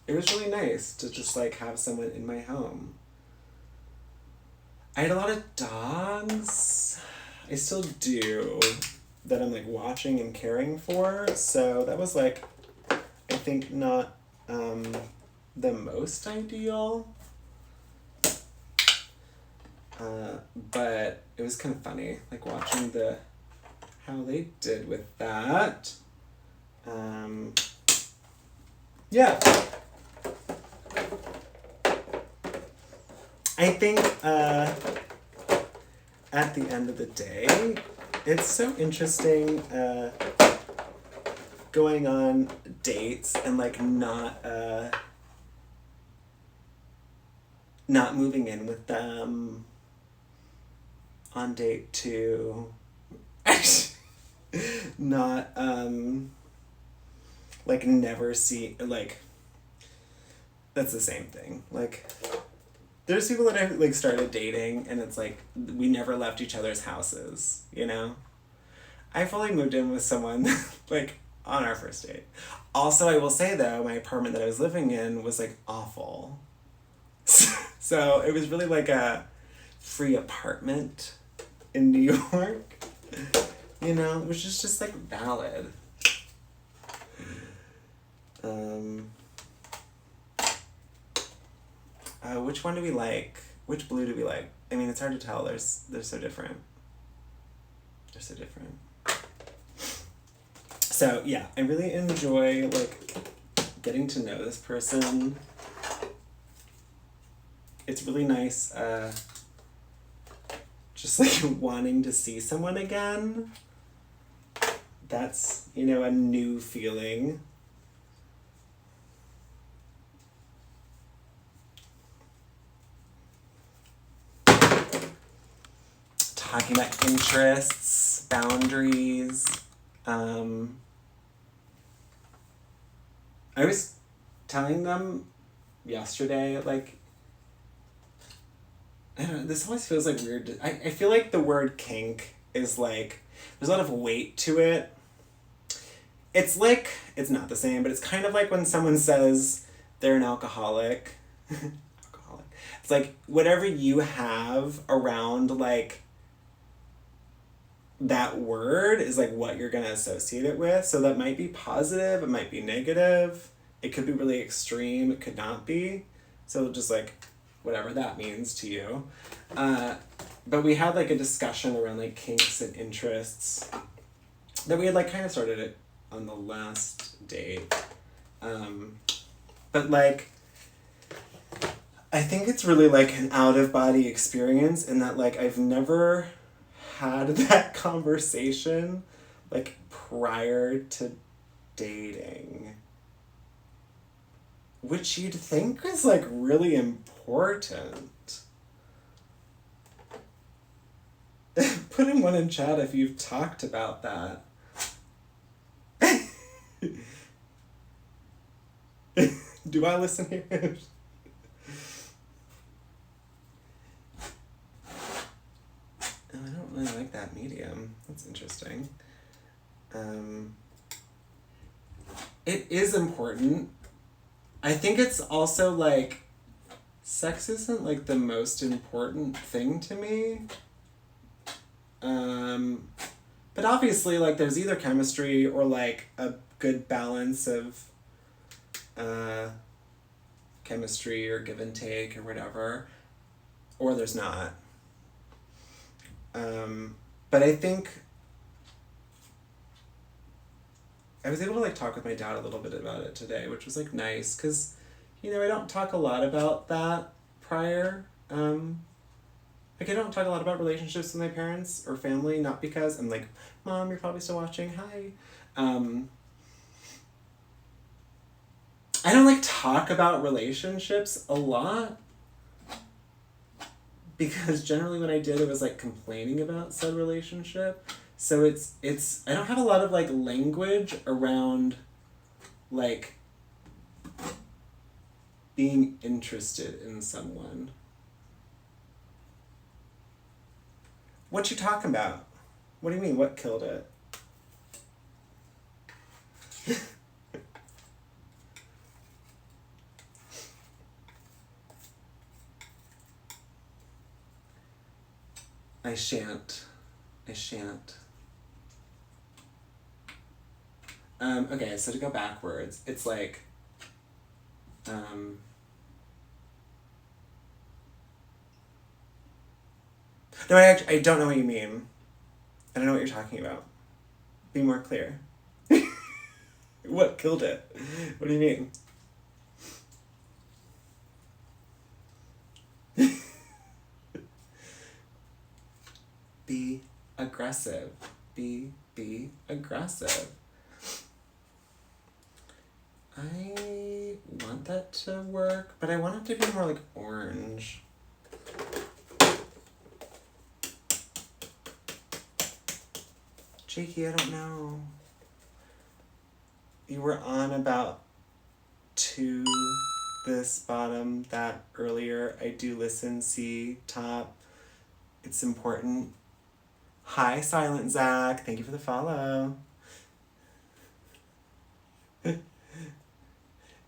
it was really nice to just, like, have someone in my home. I had a lot of dogs. I still do. That I'm, like, watching and caring for. So that was, like, I think not, the most ideal. But it was kind of funny, like, watching how they did with that. Yeah. I think, at the end of the day, it's so interesting, going on dates and, like, not moving in with them on date 2. Not, like, never see, like, that's the same thing. Like, there's people that I, like, started dating, and it's like, we never left each other's houses, I fully moved in with someone, like, on our first date. Also, I will say, though, my apartment that I was living in was, like, awful. So, it was really like a free apartment in New York. It was just like, valid. Which one do we like? Which blue do we like? I mean, it's hard to tell. They're so different. They're so different. So, yeah, I really enjoy, like, getting to know this person. It's really nice, just, like, wanting to see someone again. That's, a new feeling. Talking about interests, boundaries. I was telling them yesterday, like, I don't know, this always feels like weird. I feel like the word kink is like, there's a lot of weight to it. It's like, it's not the same, but it's kind of like when someone says they're an alcoholic. It's like, whatever you have around, like, that word is, like, what you're gonna associate it with. So that might be positive, it might be negative, it could be really extreme, it could not be. So just, like, whatever that means to you. But we had, like, a discussion around, like, kinks and interests that we had, like, kind of started it on the last date. But, like, I think it's really, like, an out-of-body experience in that, like, I've never had that conversation, like, prior to dating. Which you'd think is, like, really important. Put in one in chat if you've talked about that. Do I listen here? Oh, I don't really like that medium. That's interesting. It is important. I think it's also like, sex isn't like the most important thing to me. But obviously, like, there's either chemistry or like a good balance of chemistry or give and take or whatever, or there's not. But I think I was able to like talk with my dad a little bit about it today, which was like nice, because, you know, I don't talk a lot about that prior. Like, I don't talk a lot about relationships with my parents or family, not because I'm like, Mom, you're probably still watching, hi. I don't like talk about relationships a lot, because generally when I did, it was like complaining about said relationship. So it's I don't have a lot of like language around like being interested in someone. What you talking about? What do you mean, what killed it? I shan't. Okay, so to go backwards, it's like, no, I don't know what you mean. I don't know what you're talking about. Be more clear. What killed it? What do you mean? Be aggressive. Be aggressive. I want that to work, but I want it to be more like orange. Jakey, I don't know. You were on about to this bottom, that earlier. I do listen, see, top. It's important. Hi, Silent Zach. Thank you for the follow.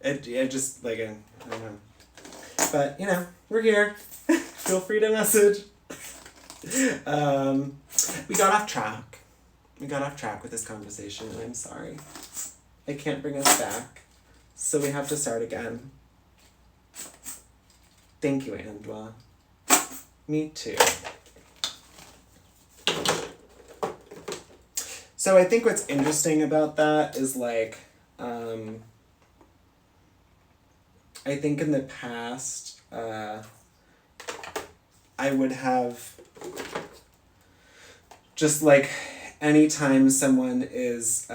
It just, like, I don't know. But, you know, we're here. Feel free to message. We got off track. With this conversation, and I'm sorry. I can't bring us back. So we have to start again. Thank you, Angela. Me too. So I think what's interesting about that is like, I think in the past, I would have just like, anytime someone is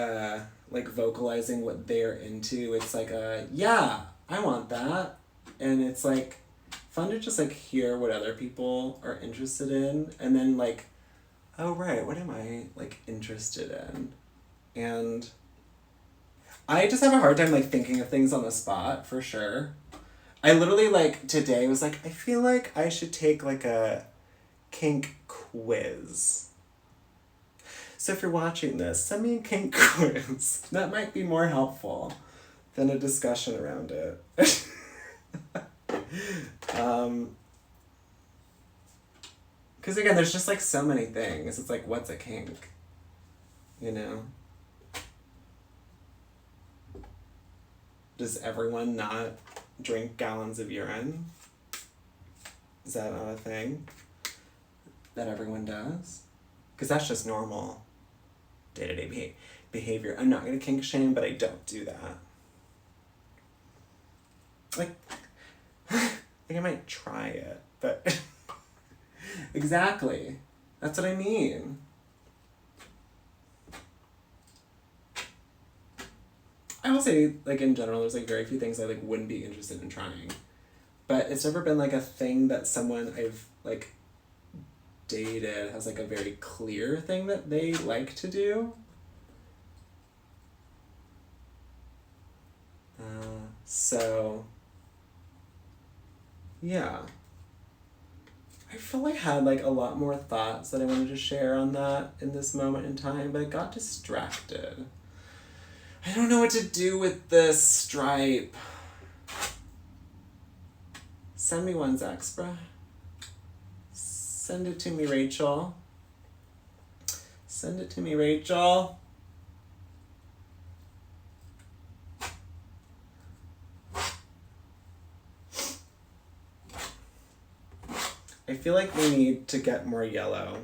like vocalizing what they're into, it's like yeah, I want that. And it's like fun to just like hear what other people are interested in, and then like, oh right, what am I like interested in? And I just have a hard time like thinking of things on the spot, for sure. I literally like today was like, I feel like I should take like a kink quiz. So if you're watching this, send me a kink quiz. That might be more helpful than a discussion around it. Because again, there's just like so many things. It's like, what's a kink? You know? Does everyone not drink gallons of urine? Is that not a thing that everyone does? Because that's just normal day-to-day behavior. I'm not going to kink shame, but I don't do that. Like, I think I might try it, but exactly. That's what I mean. I will say, like, in general, there's like very few things I like wouldn't be interested in trying. But it's never been like a thing that someone I've like dated has like a very clear thing that they like to do. So, yeah. I feel like I had like a lot more thoughts that I wanted to share on that in this moment in time, but I got distracted. I don't know what to do with this stripe. Send me one, Zaxbra. Send it to me, Rachel. Send it to me, Rachel. I feel like we need to get more yellow.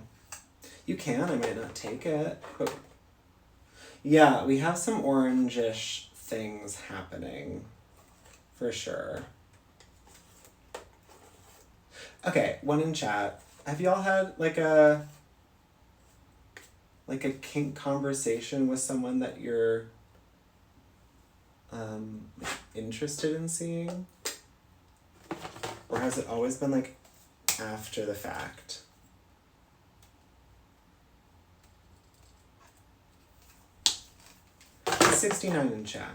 You can, I might not take it, but yeah, we have some orangish things happening, for sure. Okay, one in chat. Have y'all had like a kink conversation with someone that you're interested in seeing? Or has it always been like after the fact? $69 in chat.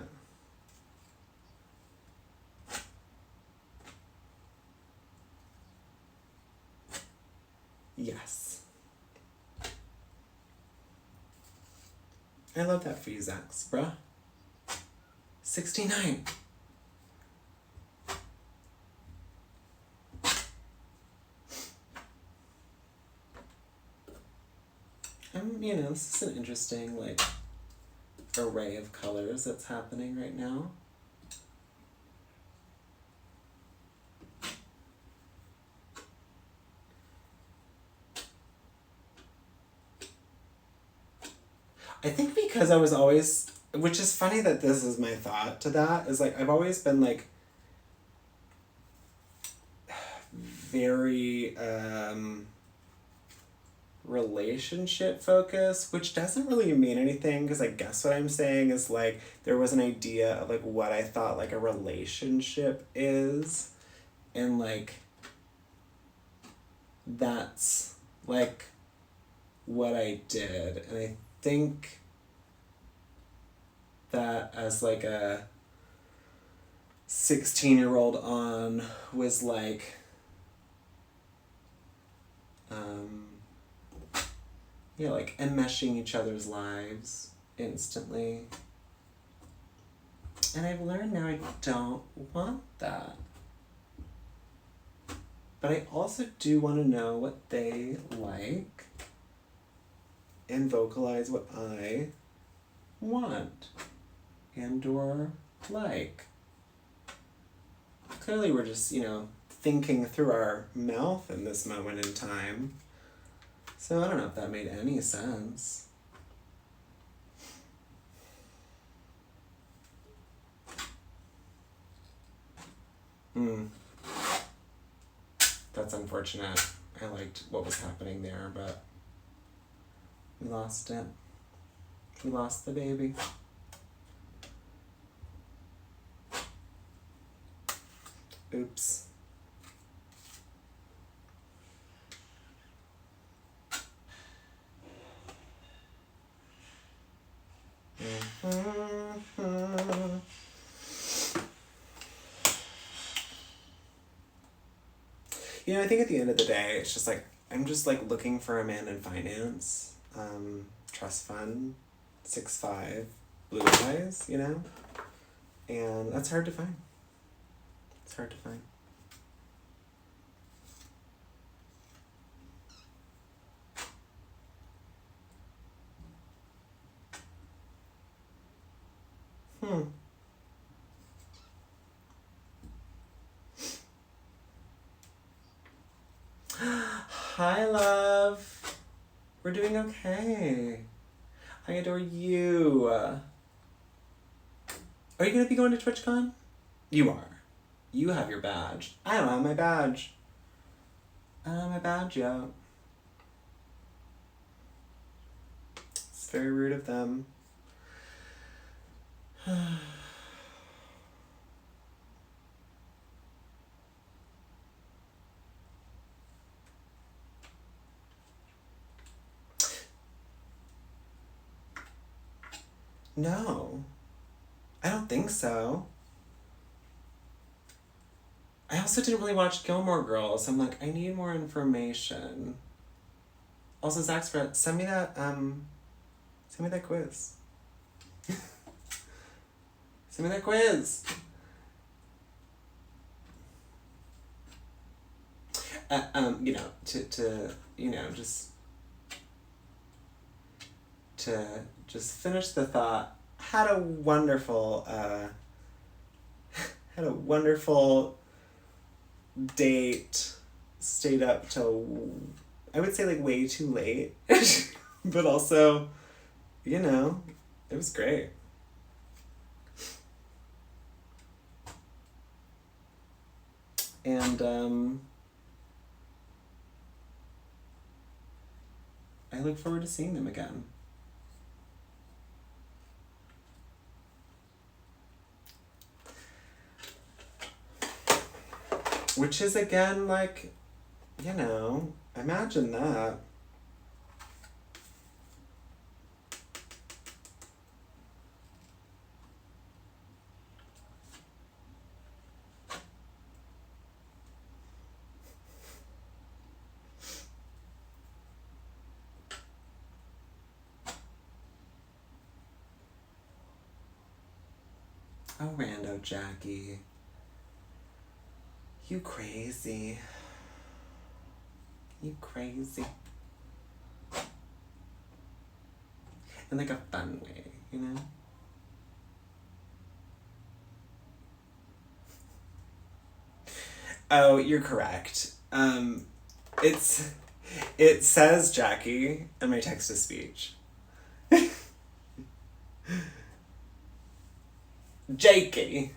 Yes. I love that for you, Zax, bruh. 69. You know, this is an interesting, like, array of colors that's happening right now. I think because I was always, which is funny that this is my thought to that, is like, I've always been like, very, relationship focused, which doesn't really mean anything, because I guess what I'm saying is like there was an idea of like what I thought like a relationship is, and like that's like what I did. And I think that as like a 16-year-old on was like yeah, like enmeshing each other's lives instantly. And I've learned now I don't want that. But I also do want to know what they like and vocalize what I want and or like. Clearly we're just, you know, thinking through our mouth in this moment in time. So I don't know if that made any sense. That's unfortunate. I liked what was happening there, but we lost it. We lost the baby. Oops. You know, I think at the end of the day, it's just like, I'm just like looking for a man in finance, trust fund, 6'5", blue eyes, you know? And that's hard to find. It's hard to find. Hi, love. We're doing okay. I adore you. Are you gonna be going to TwitchCon? You are. You have your badge. I don't have my badge. I don't have my badge yet. It's very rude of them. No. I don't think so. I also didn't really watch Gilmore Girls. I'm like, I need more information. Also, Zach's friend, send me that quiz. Send me that quiz. Just finish the thought. Had a wonderful date. Stayed up till, I would say, like, way too late. But also, it was great. And I look forward to seeing them again. Which is, again, like, imagine that. Oh, rando Jackie. You crazy. You crazy. In, like, a fun way, Oh, you're correct. It says Jackie in my text-to-speech. Jakey.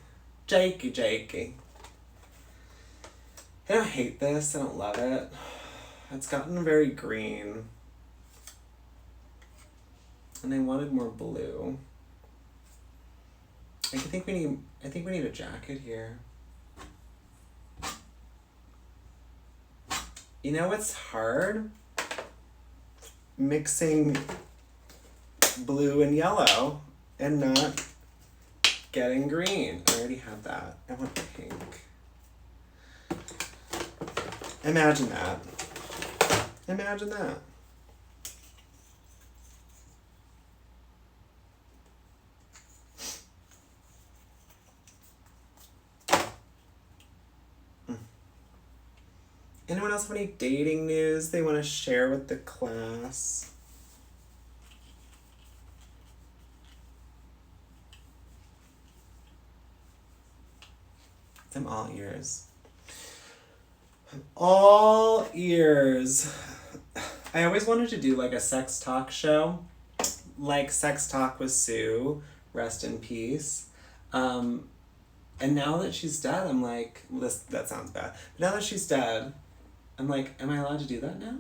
I don't hate this. I don't love it. It's gotten very green. And I wanted more blue. I think we need a jacket here. You know what's hard? Mixing blue and yellow and not getting green. I already have that. I want pink. Imagine that. Imagine that. Anyone else have any dating news they want to share with the class? I'm all ears. I'm all ears. I always wanted to do, like, a sex talk show. Like Sex Talk with Sue, rest in peace. And now that she's dead, I'm like, that sounds bad. But now that she's dead, I'm like, am I allowed to do that now?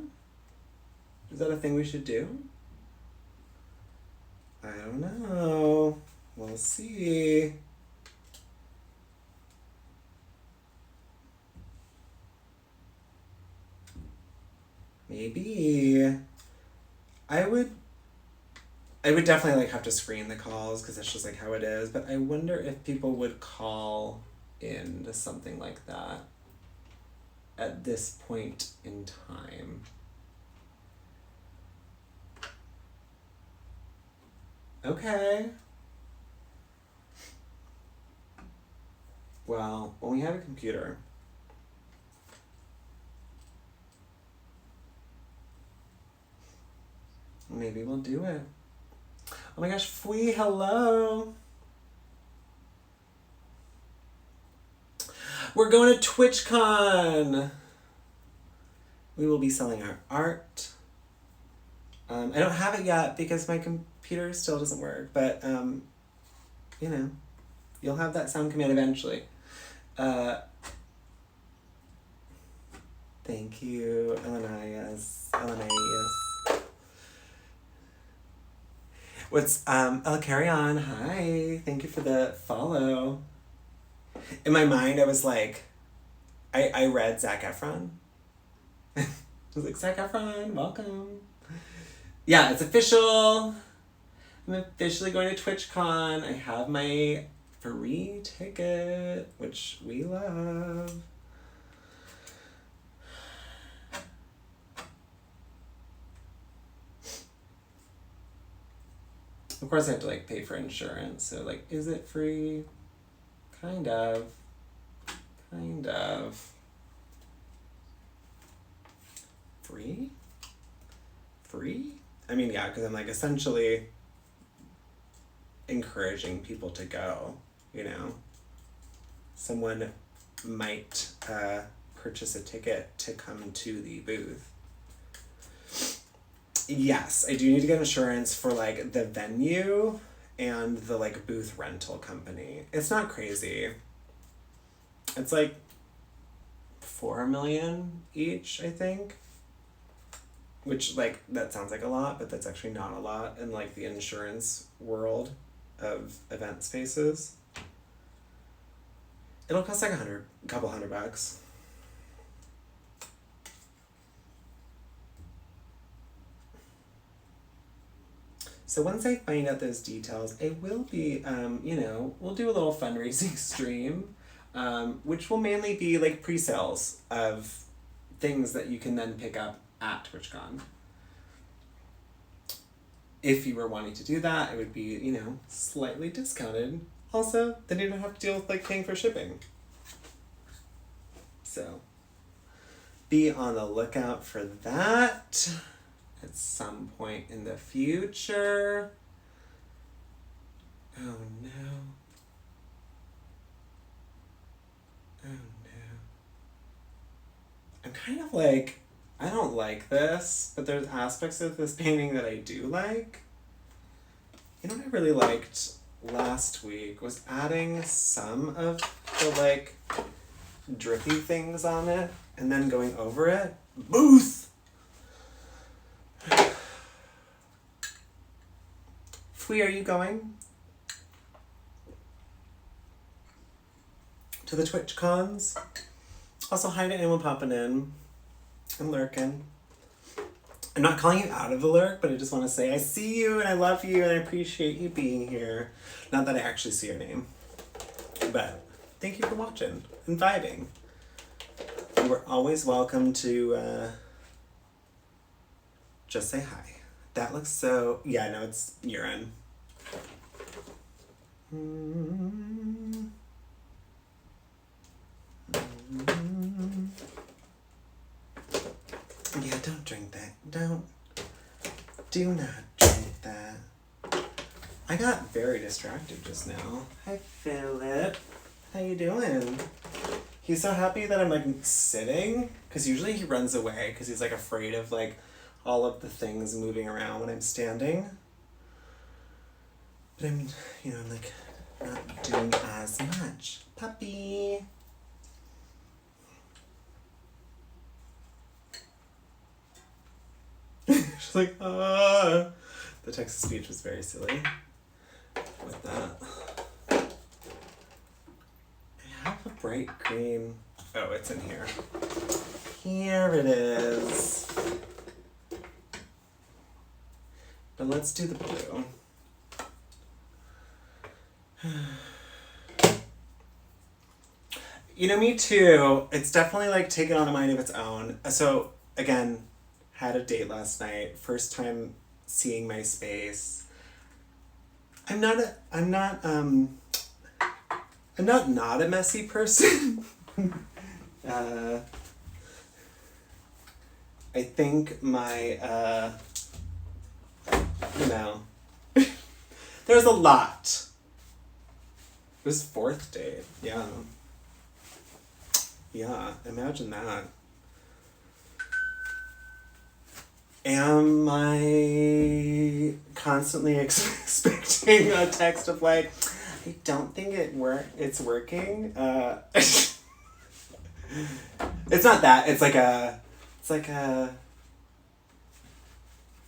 Is that a thing we should do? I don't know. We'll see. Maybe. I would definitely, like, have to screen the calls because that's just, like, how it is. But I wonder if people would call in to something like that at this point in time. Okay. Well, when we have a computer, maybe we'll do it. Oh my gosh, Fui, hello. We're going to TwitchCon. We will be selling our art. I don't have it yet because my computer still doesn't work, but, you'll have that sound command eventually. Thank you, Elenias. What's, carry on. Hi. Thank you for the follow. In my mind, I was like, I read Zac Efron. I was like, Zac Efron, welcome. Yeah, it's official. I'm officially going to TwitchCon. I have my free ticket, which we love. Of course I have to like pay for insurance, so like, is it free? Kind of. Kind of. Free? Free? I mean, yeah, because I'm like essentially encouraging people to go, you know? Someone might purchase a ticket to come to the booth. Yes, I do need to get insurance for like the venue and the like booth rental company. It's not crazy. It's like 4 million each, I think. Which like that sounds like a lot, but that's actually not a lot in like the insurance world of event spaces. It'll cost like a couple $100. So once I find out those details, I will be, we'll do a little fundraising stream, which will mainly be like pre-sales of things that you can then pick up at TwitchCon. If you were wanting to do that, it would be, slightly discounted. Also, then you don't have to deal with like paying for shipping. So, be on the lookout for that at some point in the future. Oh no. Oh no. I'm kind of like, I don't like this, but there's aspects of this painting that I do like. You know what I really liked last week was adding some of the like drippy things on it and then going over it. Booth! Fui, are you going to the Twitch cons? Also, hi to anyone popping in and lurking. I'm not calling you out of the lurk, but I just want to say I see you and I love you and I appreciate you being here. Not that I actually see your name, but thank you for watching and vibing. You are always welcome to just say hi. That looks so... Yeah, no, it's urine. Yeah, don't drink that. Do not drink that. I got very distracted just now. Hi, Philip. How you doing? He's so happy that I'm like sitting, because usually he runs away because he's like afraid of like all of the things moving around when I'm standing. But I'm like not doing as much. Puppy. She's like, ah. The text-to-speech was very silly with that. I have a bright green. Oh, it's in here. Here it is. But let's do the blue. Me too. It's definitely like taken on a mind of its own. So again, had a date last night. First time seeing my space. I'm not a messy person. I think my there's a lot. It was 4th date. Yeah. Yeah, imagine that. Am I constantly expecting a text of like, I don't think it's working? It's not that. It's like a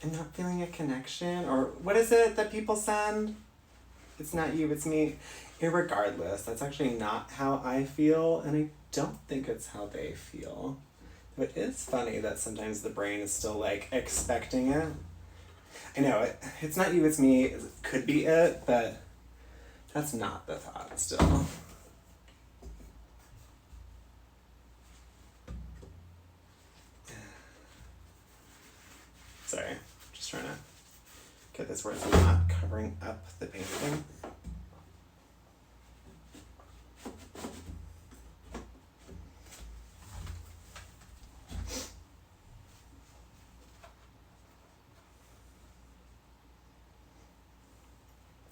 I'm not feeling a connection, or what is it that people send? It's not you, it's me. Irregardless, that's actually not how I feel, and I don't think it's how they feel. But it's funny that sometimes the brain is still like expecting it. I know, it's not you, it's me, it could be it, but that's not the thought still. Sorry, just trying to get this where it's not covering up the painting.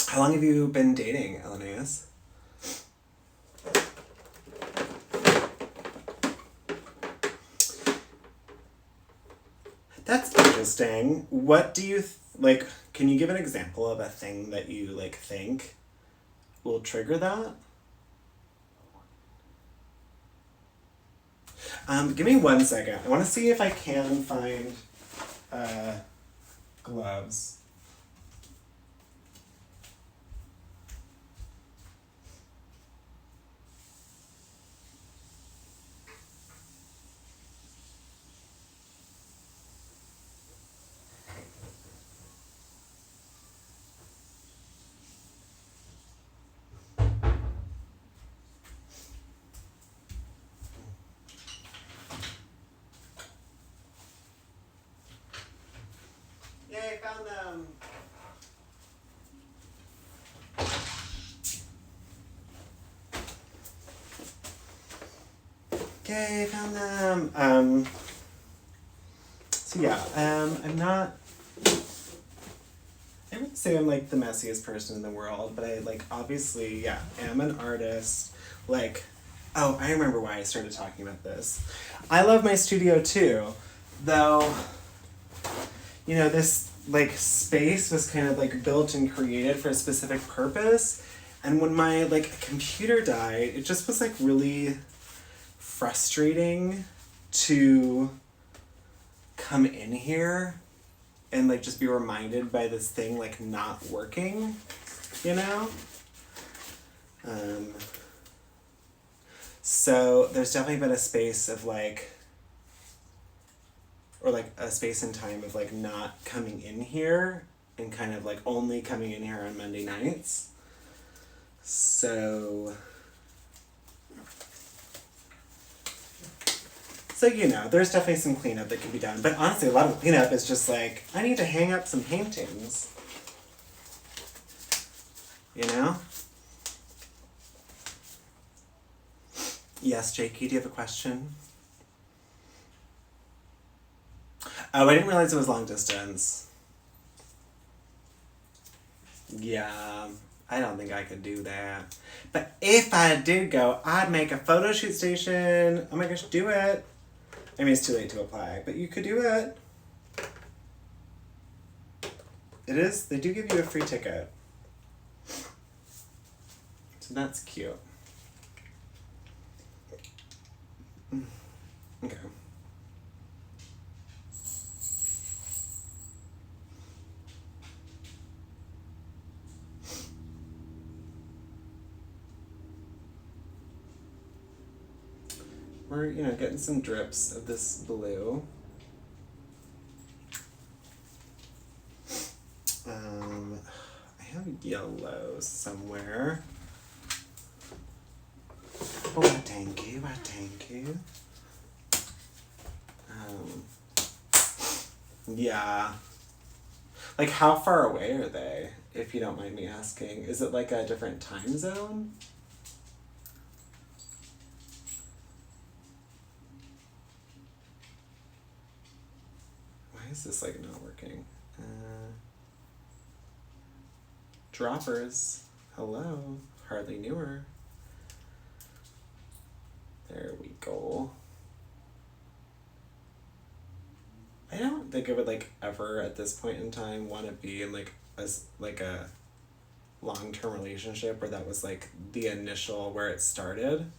How long have you been dating, Elenius? That's interesting. What do you like? Can you give an example of a thing that you like think will trigger that? Give me 1 second. I want to see if I can find gloves. Yay, found them! Yay, found them! So yeah, I'm not... I would say I'm like the messiest person in the world, but I like obviously, yeah, am an artist. Like, oh, I remember why I started talking about this. I love my studio too, though, you know, this like space was kind of like built and created for a specific purpose. And when my like computer died, it just was like really frustrating to come in here and like just be reminded by this thing like not working, you know? So there's definitely been a space of like, or like a space and time of like not coming in here and kind of like only coming in here on Monday nights. So you know, there's definitely some cleanup that can be done. But honestly, a lot of the cleanup is just like, I need to hang up some paintings. You know? Yes, Jakey, do you have a question? Oh, I didn't realize it was long distance. Yeah, I don't think I could do that. But if I did go, I'd make a photo shoot station. Oh my gosh, do it. I mean, it's too late to apply, but you could do it. It is, they do give you a free ticket. So that's cute. Okay. We're, you know, getting some drips of this blue. I have yellow somewhere. Oh, thank you, thank you. Yeah. Like, how far away are they, if you don't mind me asking? Is it like a different time zone? Why is this like not working? Droppers. Hello. Hardly knew her. There we go. I don't think I would like ever at this point in time want to be in like a long-term relationship where that was like the initial where it started.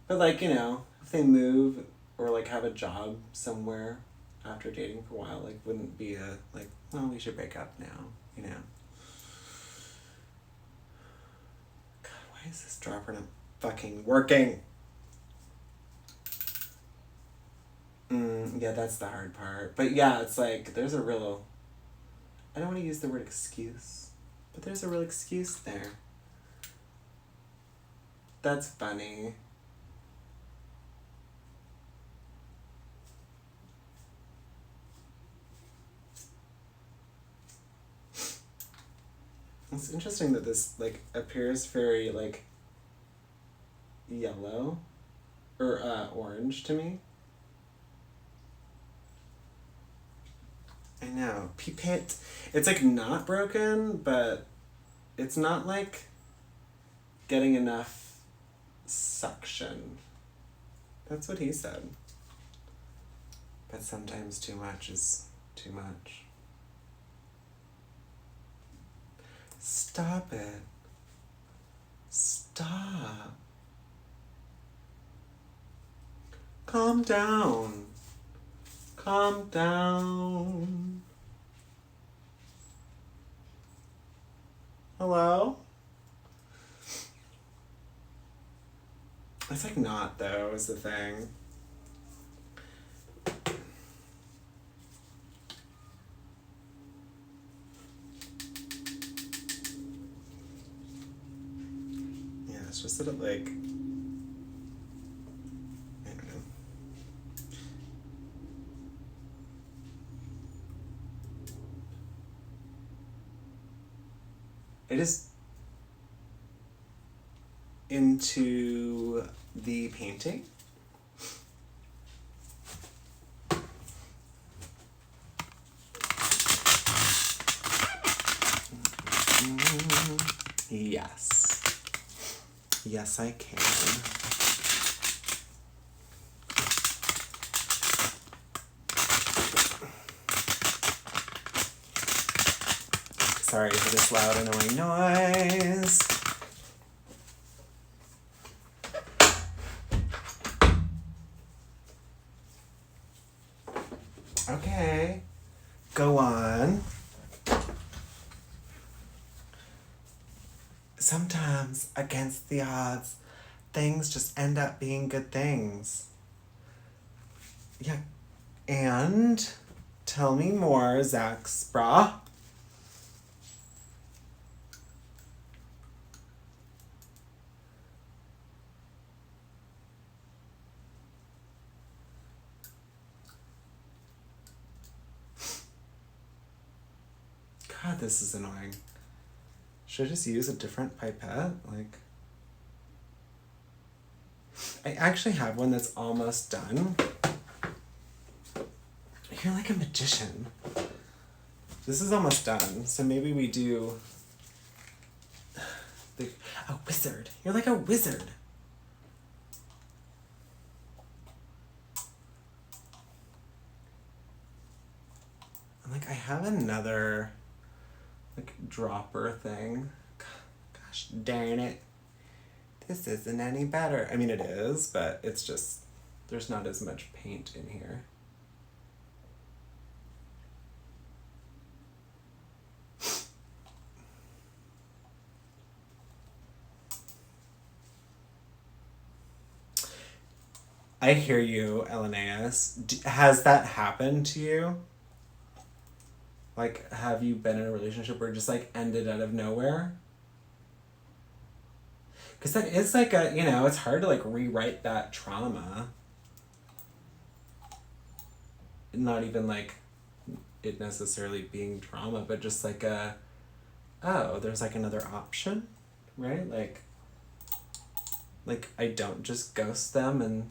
But like, you know, if they move or like have a job somewhere after dating for a while, like wouldn't be a like, well, we should break up now, you know. God, why is this dropper not fucking working? Yeah, that's the hard part. But yeah, it's like, there's a real, I don't want to use the word excuse, but there's a real excuse there. That's funny. It's interesting that this, like, appears very, like, yellow or orange to me. I know. Pipette. It's, like, not broken, but it's not, like, getting enough suction. That's what he said. But sometimes too much is too much. Stop it. Stop. Calm down. Calm down. Hello? It's like not though, is the thing. Yeah, it's just that it like, I don't know. It is into the painting. Yes. Yes, I can. Sorry for this loud, annoying noise. Okay, go on. Sometimes, against the odds, things just end up being good things. Yeah, and tell me more, Zach Sprah. God, this is annoying. Should I just use a different pipette? Like, I actually have one that's almost done. You're like a magician. This is almost done, so maybe we do a wizard. You're like a wizard. I'm like, I have another like dropper thing. Gosh darn it. This isn't any better. I mean, it is, but it's just, there's not as much paint in here. I hear you, Elenaeus. Has that happened to you? Like, have you been in a relationship where it just, like, ended out of nowhere? Because that is, like, a, you know, it's hard to, like, rewrite that trauma. Not even, like, it necessarily being trauma, but just, like, a, oh, there's, like, another option, right? Like, I don't just ghost them and,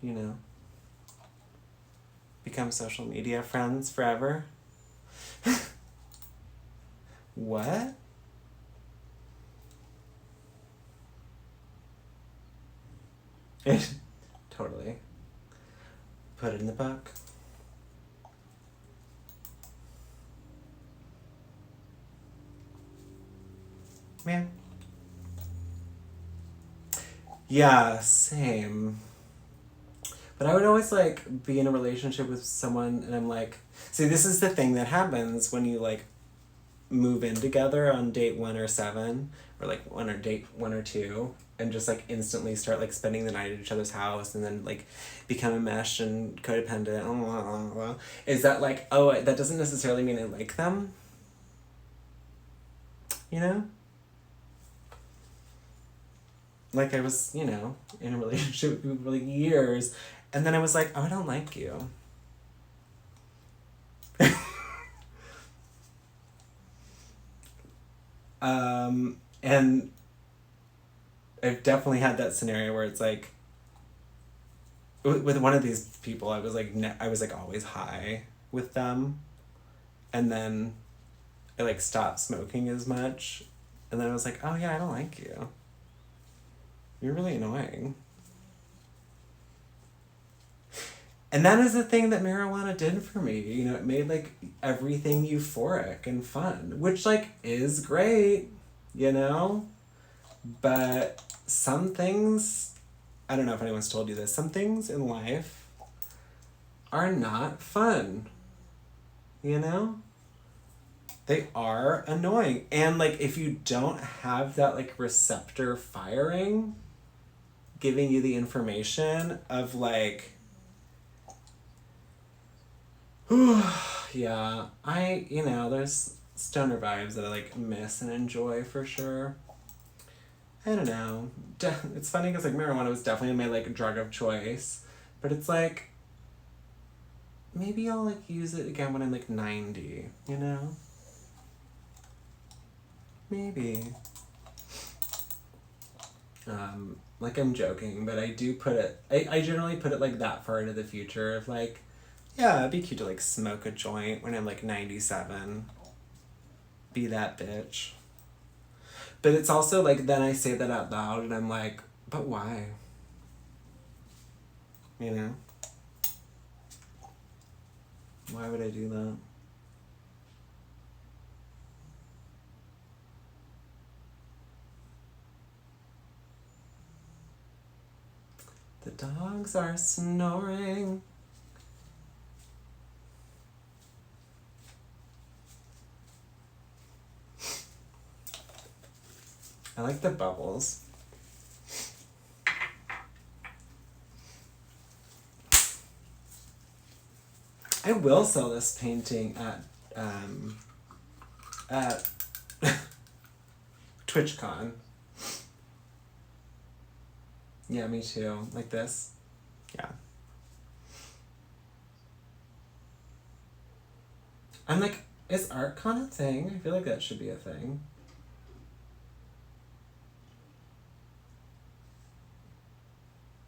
you know, become social media friends forever. What? Totally. Put it in the book. Man. Yeah, same. But I would always, like, be in a relationship with someone and I'm like, see, this is the thing that happens when you, like, move in together on date 1 or 7, or, like, date 1 or 2, and just, like, instantly start, like, spending the night at each other's house and then, like, become enmeshed and codependent, is that, like, oh, that doesn't necessarily mean I like them? You know? Like, I was, you know, in a relationship with people for, like, years, and then I was like, oh, I don't like you. And I've definitely had that scenario where it's like, with one of these people, I was like, I was like always high with them, and then I like stopped smoking as much, and then I was like, oh yeah, I don't like you. You're really annoying. And that is the thing that marijuana did for me. You know, it made like everything euphoric and fun, which like is great, you know? But some things, I don't know if anyone's told you this, some things in life are not fun, you know? They are annoying. And like if you don't have that like receptor firing, giving you the information of like, yeah, there's stoner vibes that I like miss and enjoy for sure. I don't know. It's funny because like marijuana was definitely my like drug of choice, but it's like maybe I'll like use it again when I'm like 90, you know? Maybe. Like I'm joking, but I do put it, I generally put it like that far into the future of like, yeah, it'd be cute to like smoke a joint when I'm like 97. Be that bitch. But it's also like then I say that out loud and I'm like, but why? You know? Why would I do that? The dogs are snoring. I like the bubbles. I will sell this painting at TwitchCon. Yeah, me too. Like this. Yeah. I'm like, is ArtCon a thing? I feel like that should be a thing.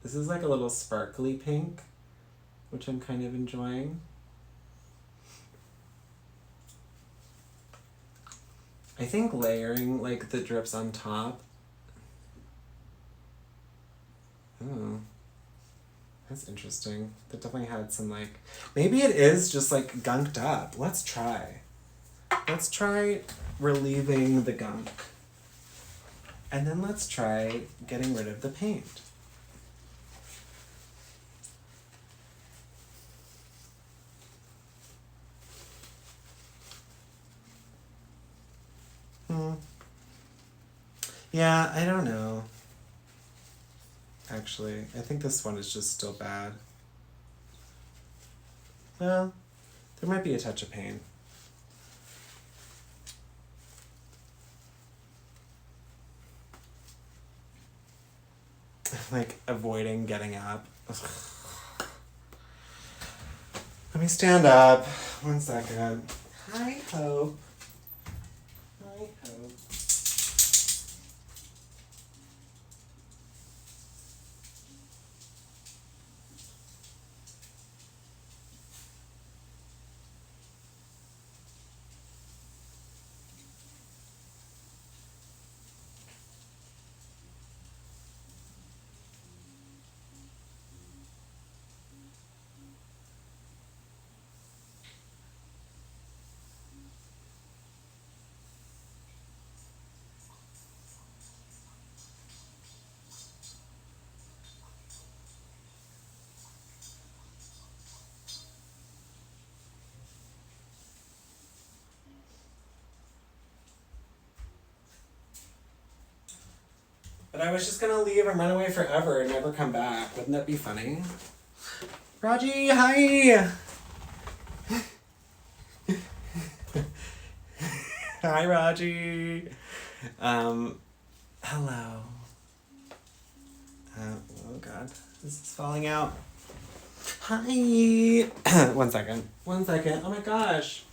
This is like a little sparkly pink, which I'm kind of enjoying. I think layering like the drips on top. Oh, that's interesting. That definitely had some like, maybe it is just like gunked up. Let's try. Let's try relieving the gunk. And then let's try getting rid of the paint. Yeah, I don't know. Actually, I think this one is just still bad. Well, there might be a touch of pain. Like, avoiding getting up. Ugh. Let me stand up. 1 second. Hi, Hope. Hi, Hope. But I was just gonna leave and run away forever and never come back. Wouldn't that be funny? Raji, hi! Hi, Raji! Hello. Oh god, this is falling out. Hi! 1 second. 1 second. Oh my gosh.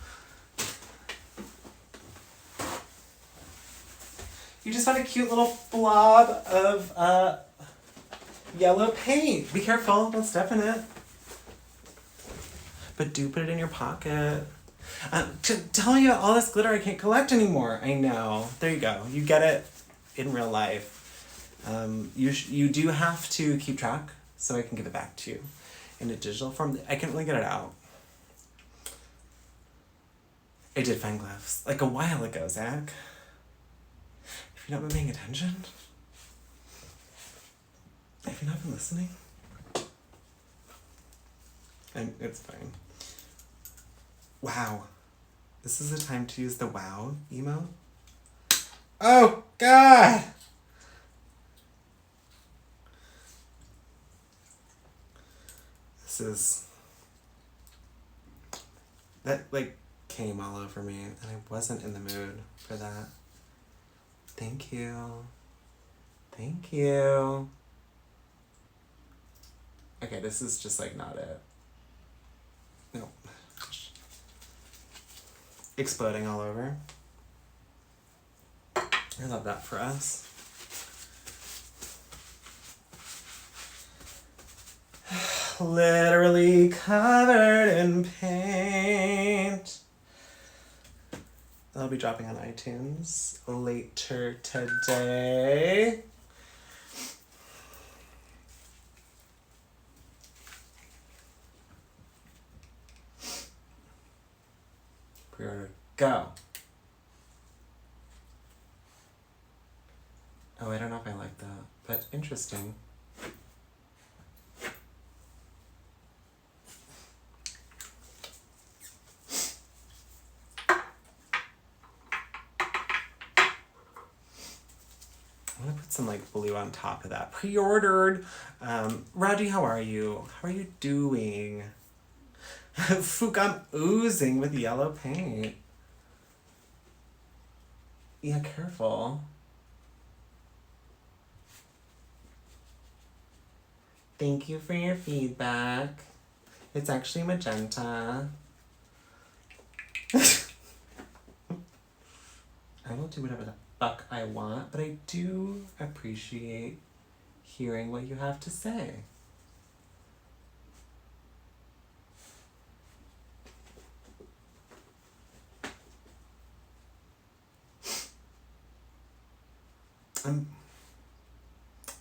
You just found a cute little blob of yellow paint. Be careful, don't step in it. But do put it in your pocket. Telling you all this glitter I can't collect anymore. I know. There you go. You get it in real life. You do have to keep track so I can give it back to you in a digital form. I can't really get it out. I did find gloves like a while ago, Zach. Have you not been paying attention? Have you not been listening? And it's fine. Wow. This is the time to use the wow emote? Oh, God! This is... That, like, came all over me, and I wasn't in the mood for that. Thank you. Thank you. Okay, this is just, like, not it. No. Exploding all over. I love that for us. Literally covered in paint. That'll be dropping on iTunes later today. Pre-order, go. Oh, I don't know if I like that, but interesting. I'm gonna put some like blue on top of that. Pre-ordered. Raji, how are you? How are you doing? Fook, I'm oozing with yellow paint. Yeah, careful. Thank you for your feedback. It's actually magenta. I will do whatever the fuck I want, but I do appreciate hearing what you have to say.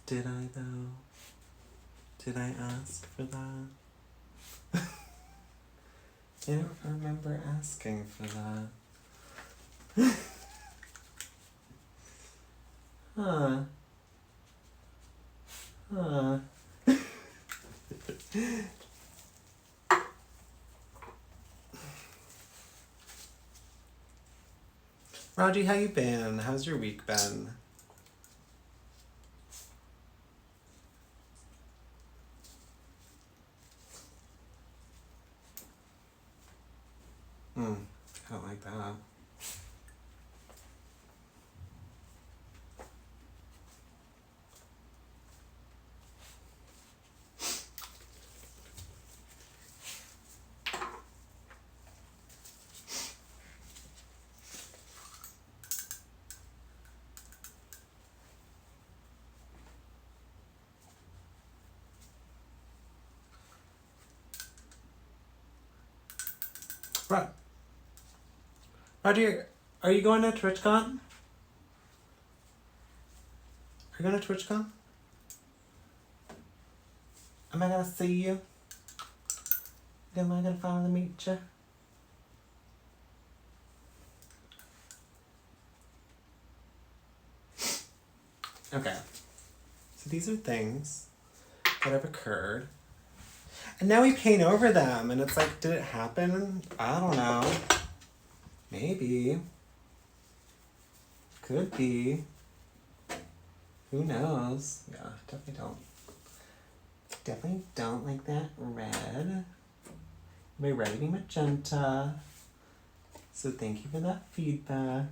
Did I though? Did I ask for that? I don't remember asking for that. Huh. Huh. Raji, how you been? How's your week been? I don't like that. Right. Roger, are you going to TwitchCon? Are you going to TwitchCon? Am I gonna see you? Am I gonna finally meet you? Okay. So these are things that have occurred. And now we paint over them, and it's like, did it happen? I don't know. Maybe. Could be. Who knows? Yeah, definitely don't. Definitely don't like that red. My red would be magenta. So thank you for that feedback.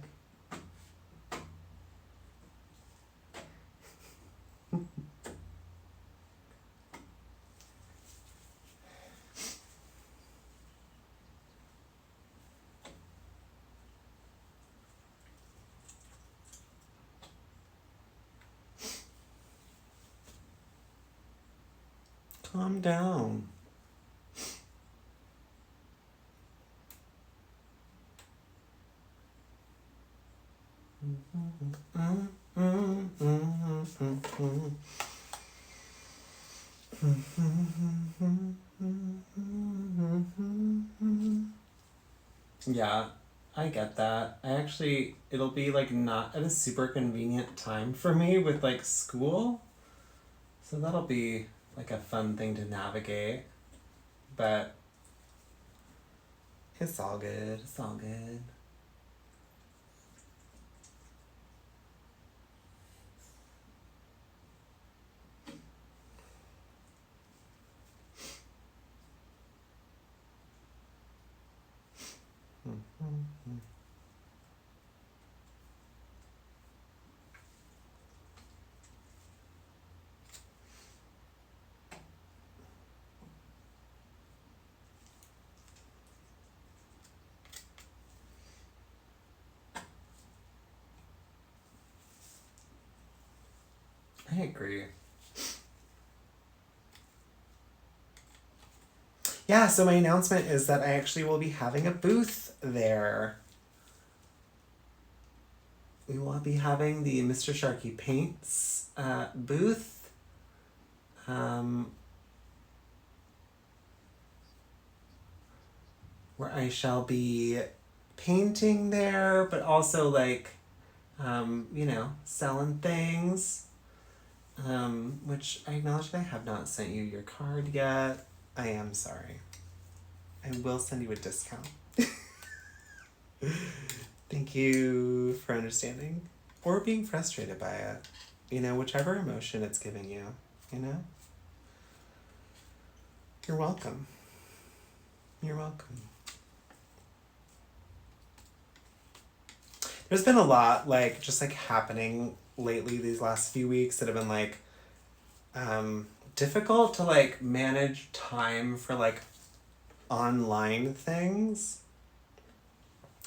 Calm down. Yeah, I get that. It'll be like not at a super convenient time for me with like school. So that'll be like a fun thing to navigate. But it's all good. It's all good. I agree. Yeah, so my announcement is that I actually will be having a booth there. We will be having the Mr. Sharky Paints booth. Where I shall be painting there, but also like, selling things. Which I acknowledge that I have not sent you your card yet. I am sorry. I will send you a discount. Thank you for understanding. Or being frustrated by it. Whichever emotion it's giving you, You're welcome. You're welcome. There's been a lot, just happening lately these last few weeks that have been, difficult to, manage time for, online things.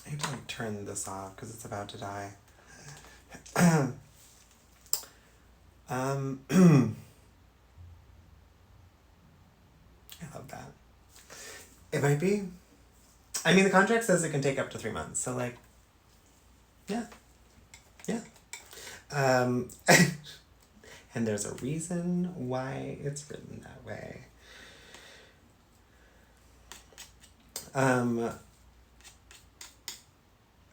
I have to, turn this off because it's about to die. I love that. It might be. I mean, the contract says it can take up to 3 months, so, yeah. Yeah. And there's a reason why it's written that way. I'm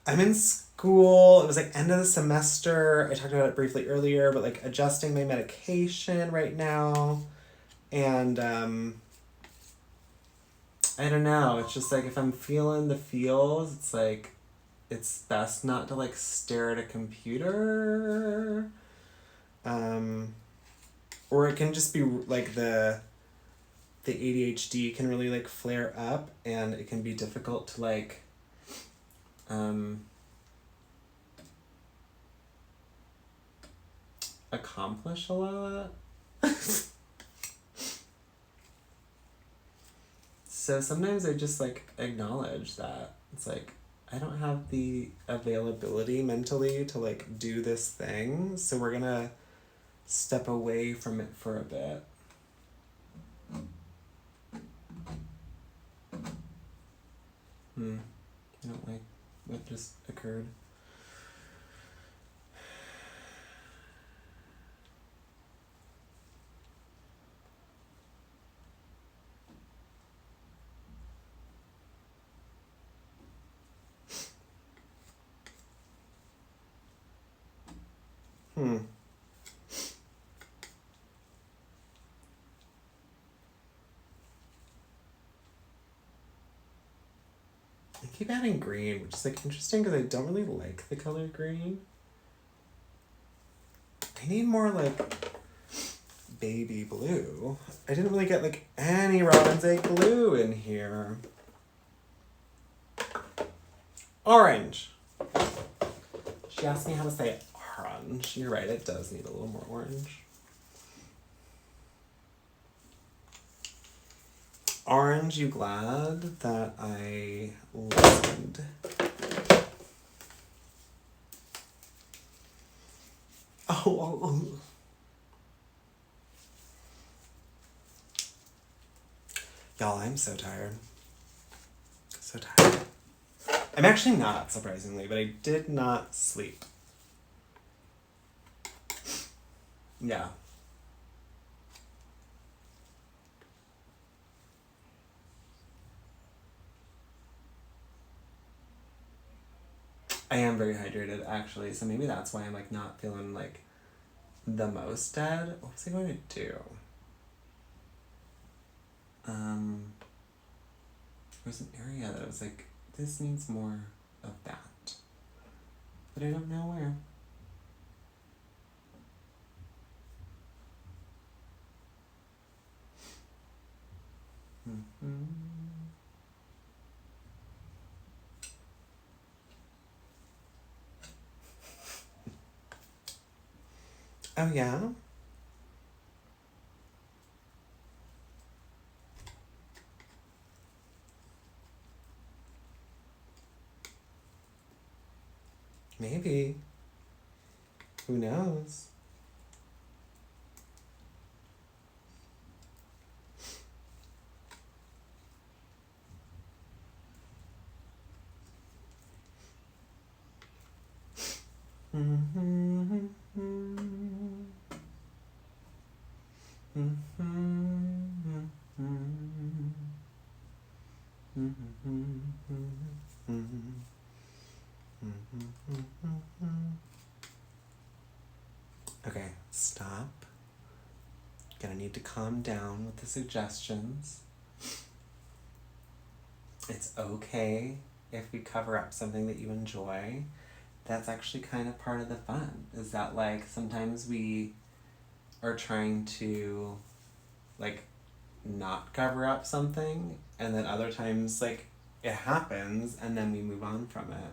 in school. It was end of the semester. I talked about it briefly earlier, but adjusting my medication right now. And I don't know. It's just if I'm feeling the feels, it's it's best not to stare at a computer. Or it can just be the ADHD can really flare up, and it can be difficult to accomplish a lot. So sometimes I just acknowledge that it's I don't have the availability mentally to do this thing, so we're gonna step away from it for a bit. I don't like what just occurred. I keep adding green, which is interesting because I don't really like the color green. I need more baby blue. I didn't really get any robin's egg blue in here. Orange. She asked me how to say orange. You're right, it does need a little more orange. Orange, you glad that I listened? Oh. Y'all, I'm so tired. So tired. I'm actually not, surprisingly, but I did not sleep. Yeah. I am very hydrated, actually, so maybe that's why I'm, like, not feeling, like, the most dead. What was I going to do? There's an area that I was like, this needs more of that. But I don't know where. Mm-hmm. Oh, yeah? Maybe. Who knows? Mm-hmm. Okay, stop. Gonna need to calm down with the suggestions. It's okay if we cover up something that you enjoy. That's actually kind of part of the fun. Is that, like, sometimes we are trying to, like, not cover up something, and then other times, like, it happens and then we move on from it.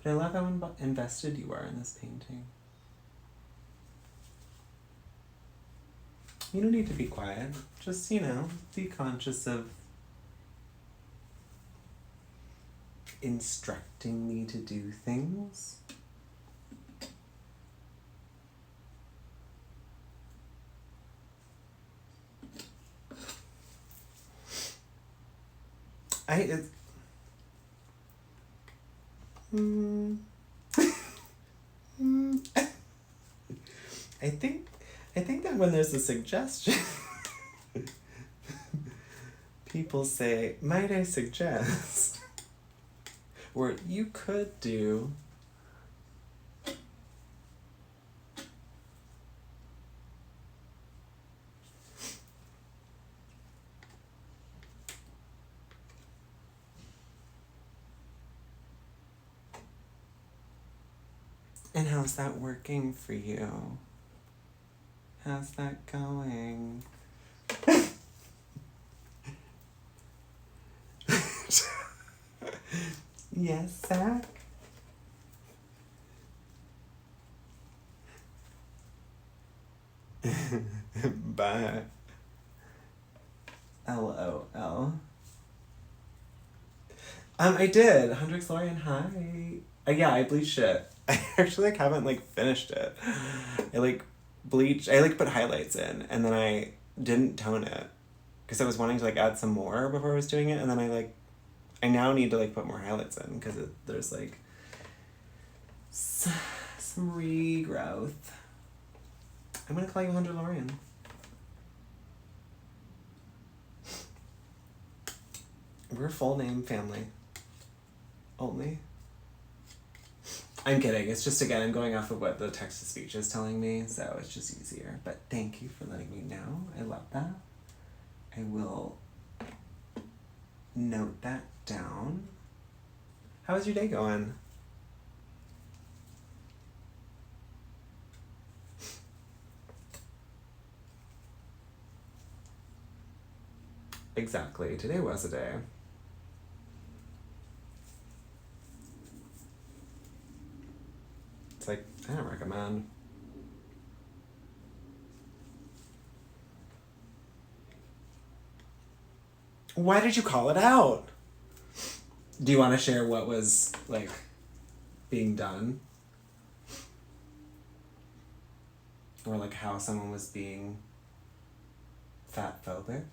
But I love how invested you are in this painting. You don't need to be quiet. Just, be conscious of instructing me to do things. It's, I think that when there's a suggestion, people say, might I suggest? Or you could do. And how's that working for you? How's that going? Yes, Zach? Bye. LOL. I did. Hendrix Lorian, hi. Yeah, I bleached it. I actually, haven't, finished it. I, bleached, I, put highlights in, and then I didn't tone it. Because I was wanting to, add some more before I was doing it, and then I now need to, put more highlights in, because there's, some regrowth. I'm gonna call you Hunter Lorian. We're a full name family. Only. I'm kidding. It's just, again, I'm going off of what the text-to-speech is telling me, so it's just easier. But thank you for letting me know. I love that. I will note that down. How was your day going? Exactly. Today was a day. It's I don't recommend. Why did you call it out? Do you want to share what was, like, being done? Or, like, how someone was being fat phobic?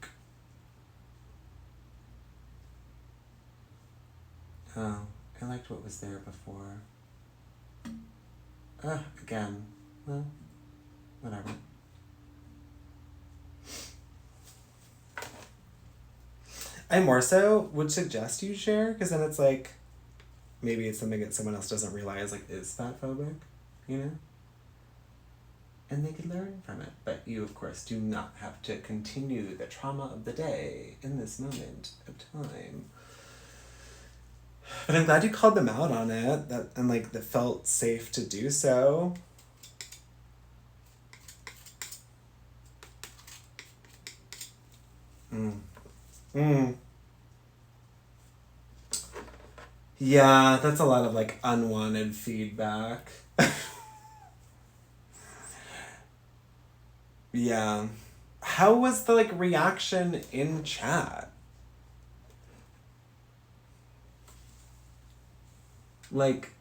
Oh, I liked what was there before. Again. Well, whatever. I more so would suggest you share, because then it's like, maybe it's something that someone else doesn't realize, like, is fat phobic, you know? And they could learn from it. But you, of course, do not have to continue the trauma of the day in this moment of time. But I'm glad you called them out on it, and, like, that felt safe to do so. Yeah, that's a lot of, like, unwanted feedback. Yeah. How was the, like, reaction in chat? Like,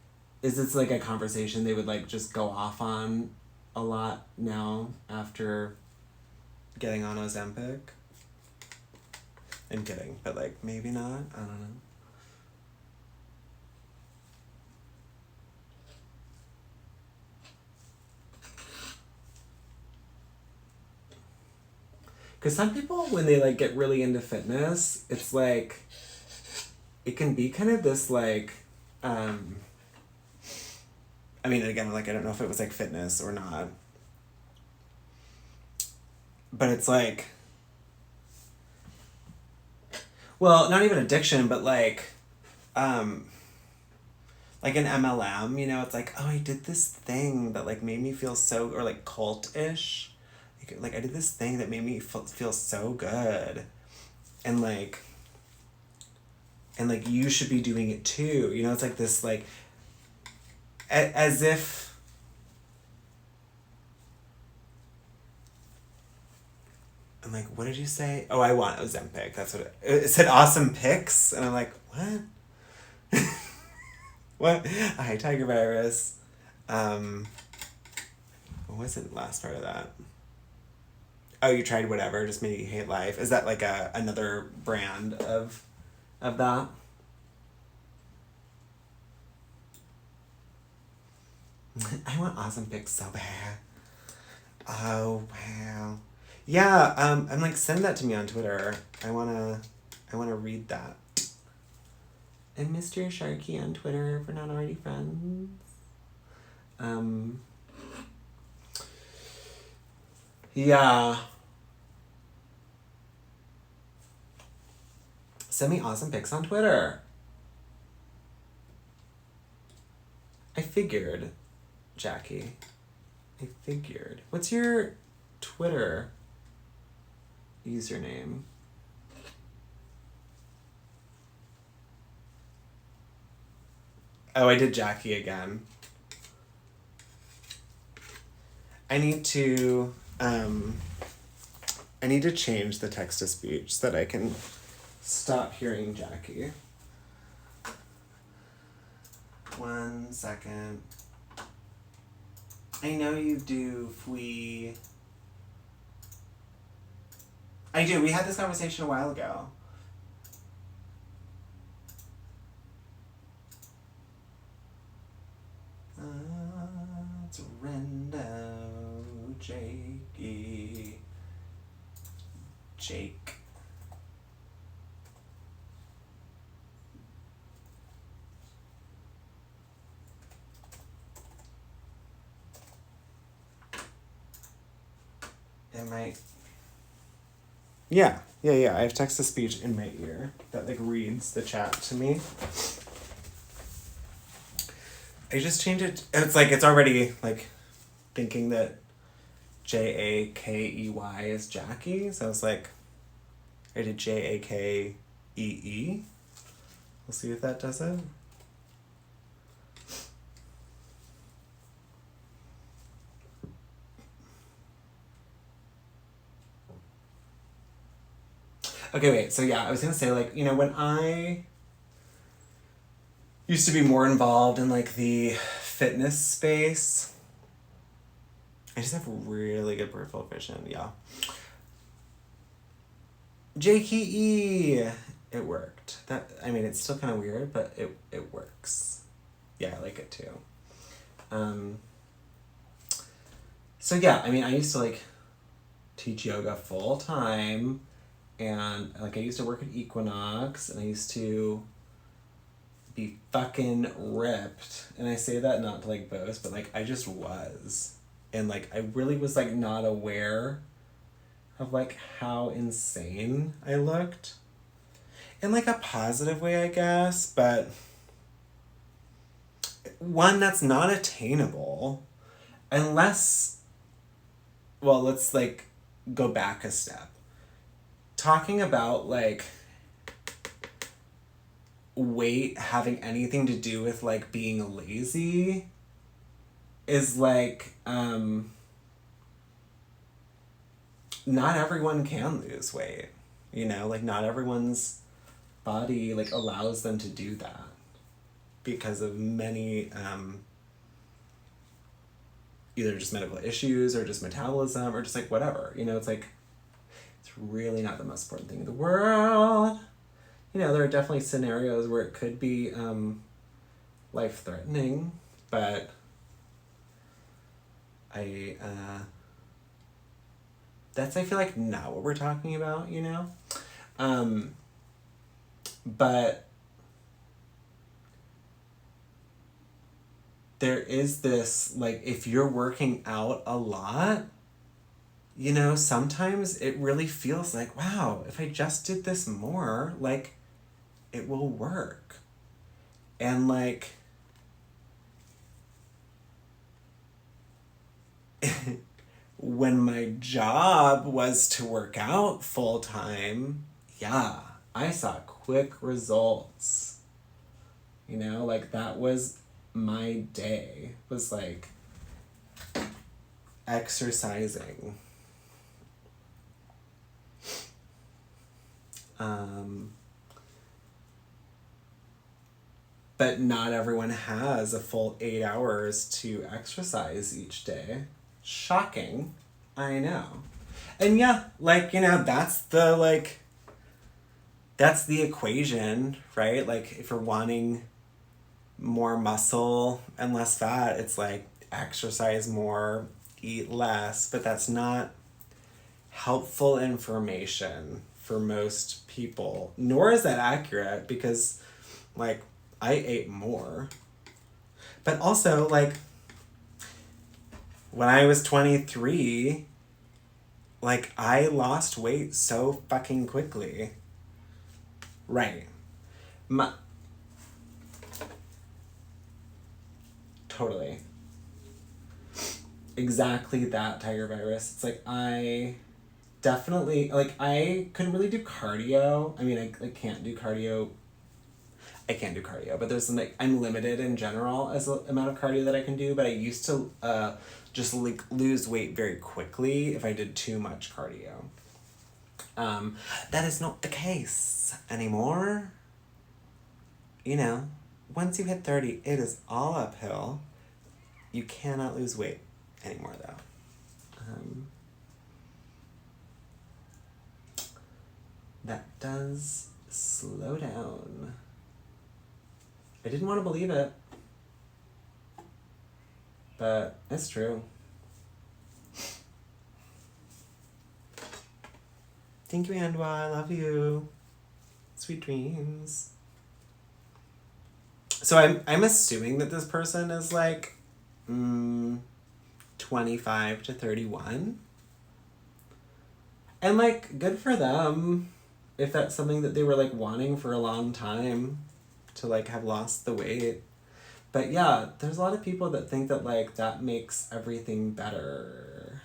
is this, like, a conversation they would, like, just go off on a lot now after getting on Ozempic? I'm kidding, but, like, maybe not. I don't know. Because some people, when they, like, get really into fitness, it's, like, it can be kind of this, like, I mean, again, like, I don't know if it was, like, fitness or not. But it's, like, well, not even addiction, but, like an MLM, you know, it's like, oh, I did this thing that, like, made me feel so, or, like, cult-ish. Like, I did this thing that made me feel so good. And, like, you should be doing it too. You know, it's like this, like, as if, I'm like, what did you say? Oh, I want Ozempic. That's what it said. Awesome pics. And I'm like, what? What? Hi, Tiger Virus. What was the last part of that? Oh, you tried whatever, just made you hate life. Is that, like, another brand of that? I want awesome pics so bad. Oh, wow. Yeah, I'm like, send that to me on Twitter. I wanna read that. And Mr. Sharky on Twitter if we're not already friends. Yeah. Send me awesome pics on Twitter. I figured, Jackie. I figured. What's your Twitter username? Oh, I did Jackie again. I need to change the text to speech so that I can stop hearing Jackie. 1 second. I know you do, Fui. I do. We had this conversation a while ago. It's Rendo, Jakey, Jake. Am I? Yeah. I have text to speech in my ear that, like, reads the chat to me. I just changed it. It's like, it's already, like, thinking that Jakey is Jackie. So I was like, I did Jakee. We'll see if that does it. Okay, wait. So yeah, I was gonna say, like, you know, when I used to be more involved in like the fitness space. I just have really good peripheral vision, yeah. JKE! It worked. It's still kind of weird, but it works. Yeah, I like it too. So yeah, I used to like teach yoga full time, and like I used to work at Equinox, and I used to be fucking ripped. And I say that not to like boast, but like I just was. And like I really was like not aware of like how insane I looked. In like a positive way, I guess, but one that's not attainable unless, well, let's like go back a step. Talking about like weight having anything to do with like being lazy is like not everyone can lose weight, like not everyone's body like allows them to do that because of many either just medical issues or just metabolism or just like whatever, it's like it's really not the most important thing in the world. There are definitely scenarios where it could be life-threatening, but that's, I feel like, not what we're talking about, but there is this, like, if you're working out a lot, sometimes it really feels like, wow, if I just did this more, like, it will work. And, like, when my job was to work out full time, yeah, I saw quick results. Like, that was my day, was like exercising. But not everyone has a full 8 hours to exercise each day. Shocking. I know. And yeah, like, that's the equation, right? Like, if you're wanting more muscle and less fat, it's like exercise more, eat less, but that's not helpful information for most people, nor is that accurate because, like, I ate more. But also, like, when I was 23, like, I lost weight so fucking quickly. Right. Totally. Exactly that, tiger virus. It's like, I definitely, like, I couldn't really do cardio. I can't do cardio. I can't do cardio, but there's some, like, I'm limited in general as the amount of cardio that I can do, but I used to just like lose weight very quickly if I did too much cardio. That is not the case anymore. Once you hit 30, it is all uphill. You cannot lose weight anymore, though. That does slow down. I didn't want to believe it, but it's true. Thank you, Andwa. I love you. Sweet dreams. So I'm assuming that this person is like 25 to 31. And like, good for them if that's something that they were like wanting for a long time, to like have lost the weight. But yeah, there's a lot of people that think that like that makes everything better.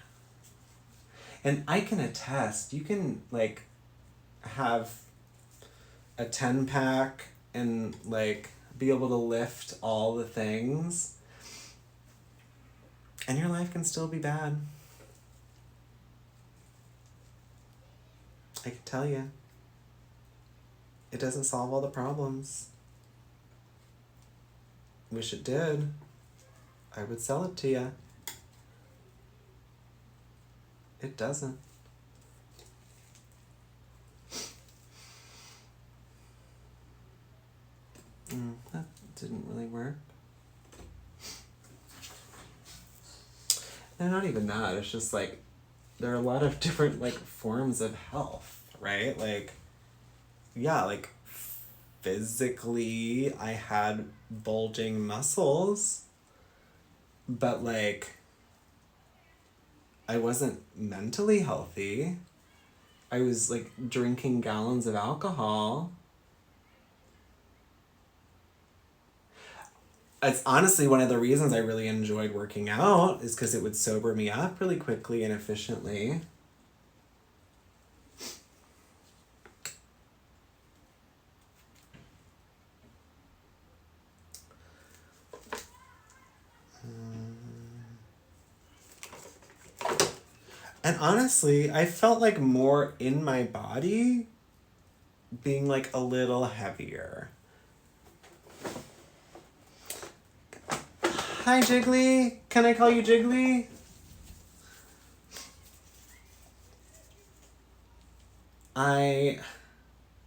And I can attest, you can like have a 10-pack and like be able to lift all the things, and your life can still be bad. I can tell you. It doesn't solve all the problems. Wish it did. I would sell it to you. It doesn't. That didn't really work. And not even that. It's just like there are a lot of different like forms of health, right? Like, yeah, like physically I had bulging muscles, but like I wasn't mentally healthy. I was like drinking gallons of alcohol. It's honestly one of the reasons I really enjoyed working out is because it would sober me up really quickly and efficiently. And honestly, I felt like more in my body being like a little heavier. Hi, Jiggly. Can I call you Jiggly?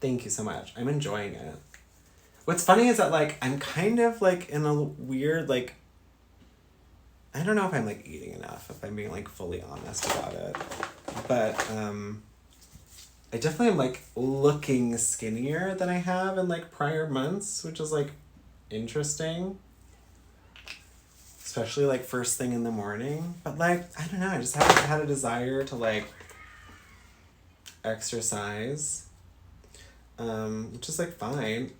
Thank you so much. I'm enjoying it. What's funny is that like I'm kind of like in a weird like I don't know if I'm like eating enough, if I'm being like fully honest about it. But I definitely am like looking skinnier than I have in like prior months, which is like interesting. Especially like first thing in the morning. But like, I don't know, I just haven't had a desire to like exercise. Which is like fine.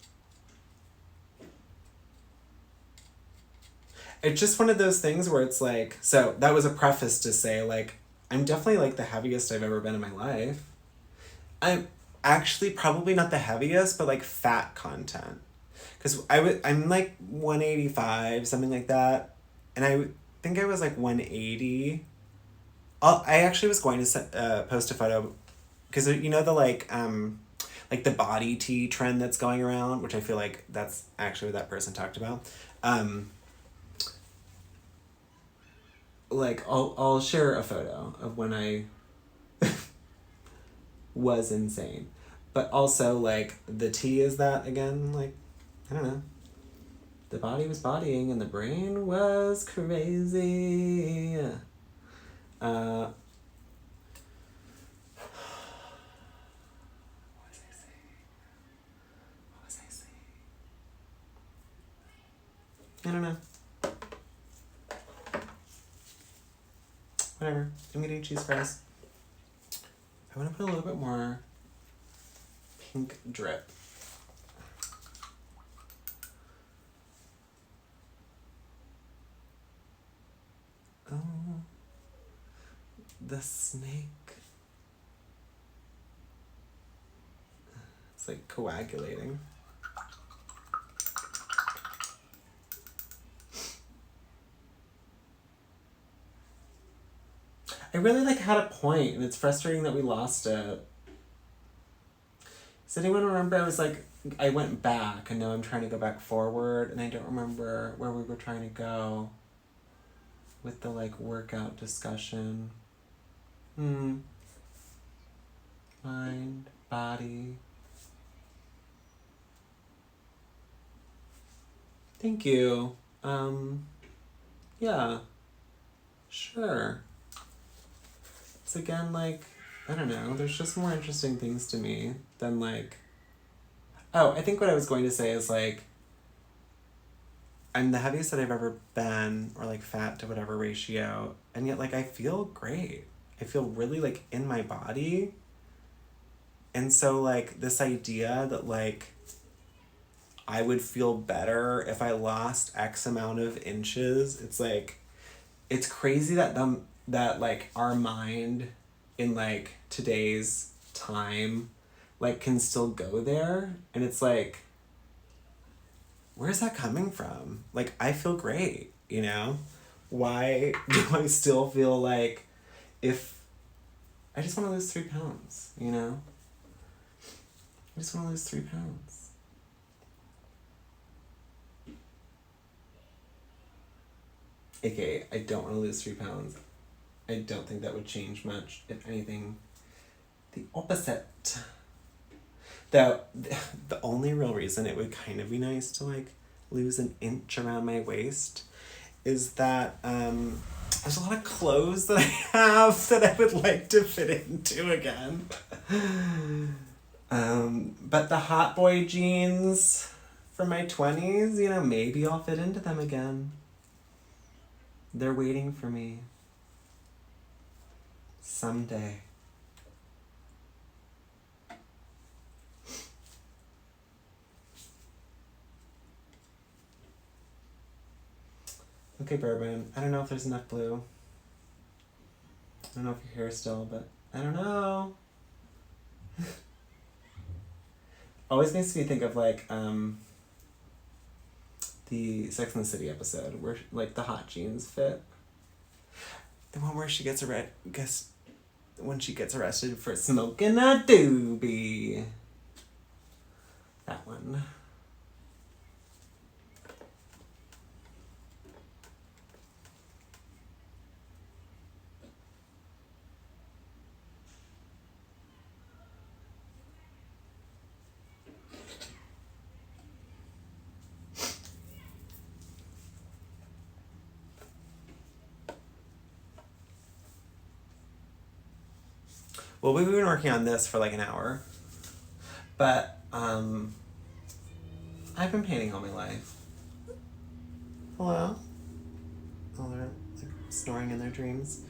It's just one of those things where it's like, so that was a preface to say like, I'm definitely like the heaviest I've ever been in my life. I'm actually probably not the heaviest, but like fat content. Because I'm like 185, something like that. And I think I was like 180. I actually was going to post a photo. Because you know the like the body tea trend that's going around, which I feel like that's actually what that person talked about. Like I'll share a photo of when I was insane. But also like the tea is that again, like, I don't know. The body was bodying and the brain was crazy. What was I saying? I don't know. Whatever. I'm gonna eat cheese fries. I want to put a little bit more pink drip. Oh, the snake. It's like coagulating. I really like had a point, and it's frustrating that we lost it. Does anyone remember? I went back, and now I'm trying to go back forward, and I don't remember where we were trying to go with the like workout discussion. Mind, body. Thank you. Yeah. Sure. It's again like, I don't know, there's just more interesting things to me than like, oh, I think what I was going to say is like, I'm the heaviest that I've ever been, or like fat to whatever ratio, and yet like I feel great. I feel really like in my body. And so like this idea that like I would feel better if I lost X amount of inches, it's like, it's crazy that like our mind in like today's time like can still go there, and it's like, where's that coming from? Like I feel great, you know? Why do I still feel like if I just want to lose 3 pounds, you know? I just want to lose 3 pounds. aka I don't want to lose 3 pounds. I don't think that would change much. If anything, the opposite. Though, the only real reason it would kind of be nice to like lose an inch around my waist is that there's a lot of clothes that I have that I would like to fit into again. But the hot boy jeans from my 20s, you know, maybe I'll fit into them again. They're waiting for me. Someday. Okay, Bourbon. I don't know if there's enough blue. I don't know if you're here still, but I don't know. Always makes me think of like the Sex and the City episode where like the hot jeans fit. The one where she gets when she gets arrested for smoking a doobie. That one. Well, we've been working on this for like an hour, but I've been painting all my life. Hello? Oh, they're like snoring in their dreams.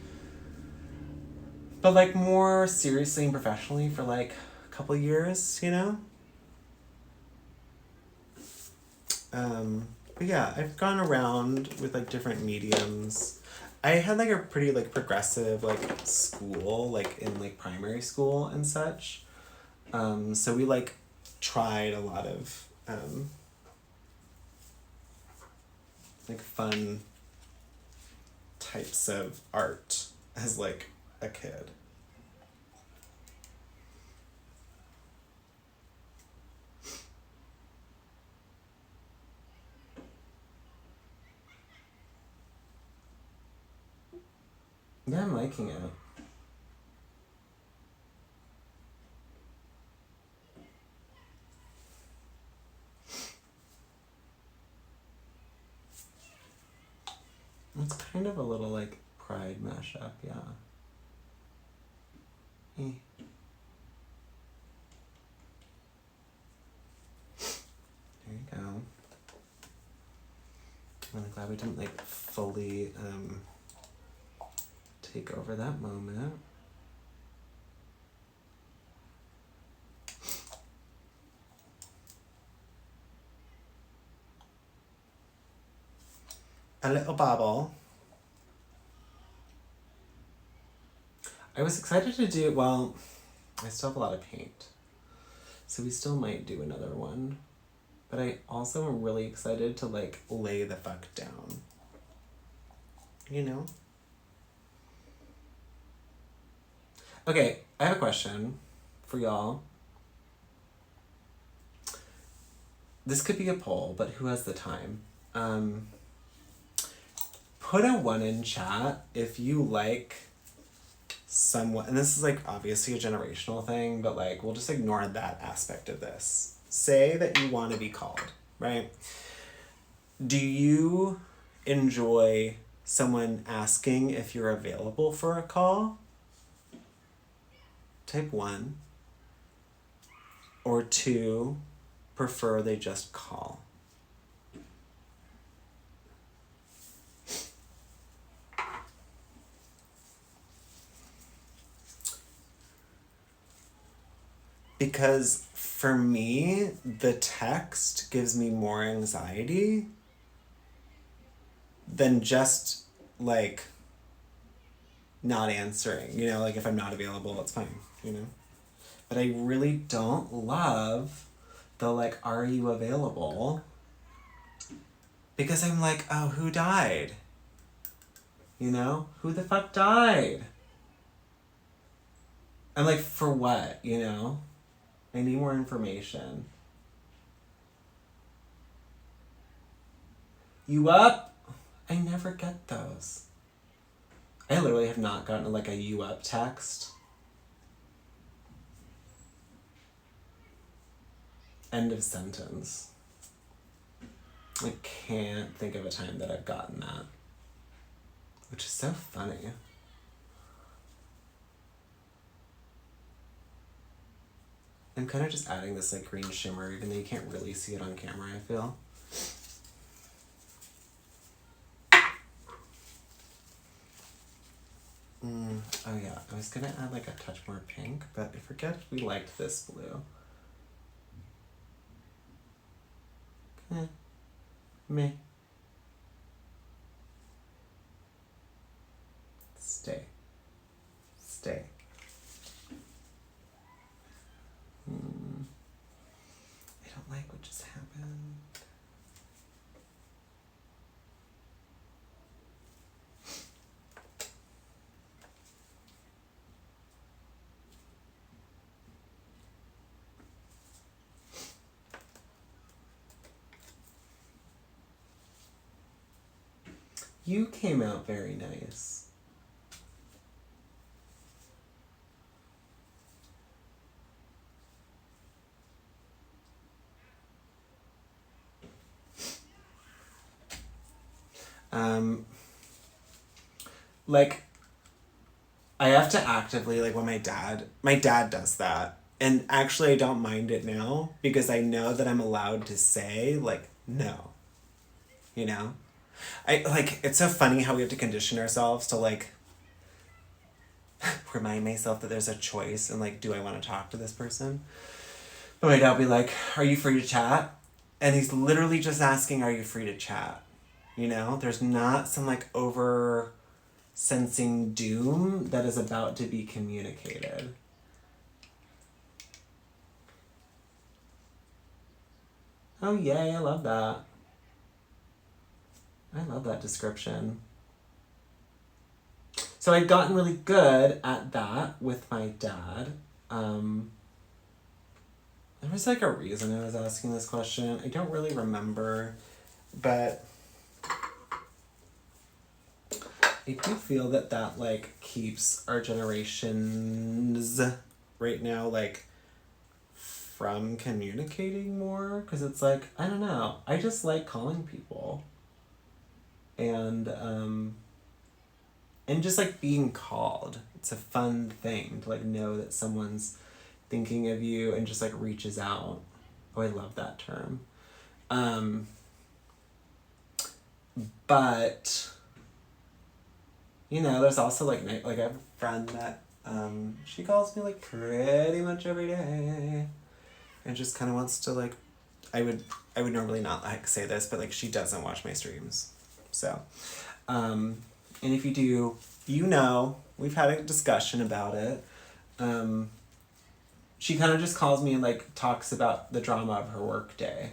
But like more seriously and professionally for like a couple years, you know? But yeah, I've gone around with like different mediums. I had like a pretty like progressive like school, like in like primary school and such. So we like tried a lot of like fun types of art as like a kid. Yeah, I'm liking it. It's kind of a little like Pride mashup, yeah. Eh. There you go. I'm glad we didn't like fully take over that moment. A little bobble. I was excited to do, well, I still have a lot of paint, so we still might do another one. But I also am really excited to like lay the fuck down. You know? Okay, I have a question for y'all. This could be a poll, but who has the time? Put a 1 in chat if you like someone, and this is like obviously a generational thing, but like we'll just ignore that aspect of this. Say that you want to be called, right? Do you enjoy someone asking if you're available for a call? Type 1. Or 2, prefer they just call. Because for me, the text gives me more anxiety than just like not answering, you know, like if I'm not available, it's fine, you know? But I really don't love the like, are you available? Because I'm like, oh, who died? You know? Who the fuck died? I'm like, for what, you know? I need more information. You up? I never get those. I literally have not gotten like a you up text. End of sentence. I can't think of a time that I've gotten that. Which is so funny. I'm kind of just adding this like green shimmer, even though you can't really see it on camera, I feel. Oh yeah, I was gonna add like a touch more pink, but I forget if we liked this blue. Me. Stay. Stay. I don't like what just happened. You came out very nice. Like, I have to actively, like, when my dad does that. And actually, I don't mind it now because I know that I'm allowed to say, like, no. You know? It's so funny how we have to condition ourselves to, like, remind myself that there's a choice and, like, do I want to talk to this person? But my dad will be like, are you free to chat? And he's literally just asking, are you free to chat? You know? There's not some, like, over sensing doom that is about to be communicated. Oh, yay, I love that. I love that description. So I'd gotten really good at that with my dad. There was like a reason I was asking this question. I don't really remember, but I do feel that like keeps our generations right now like from communicating more, because it's like, I don't know, I just like calling people and just like being called. It's a fun thing to like know that someone's thinking of you and just like reaches out. Oh, I love that term. But you know, there's also like I have a friend that she calls me like pretty much every day and just kind of wants to like, I would normally not like say this, but like she doesn't watch my streams. So and if you do, you know, we've had a discussion about it. She kind of just calls me and like talks about the drama of her work day.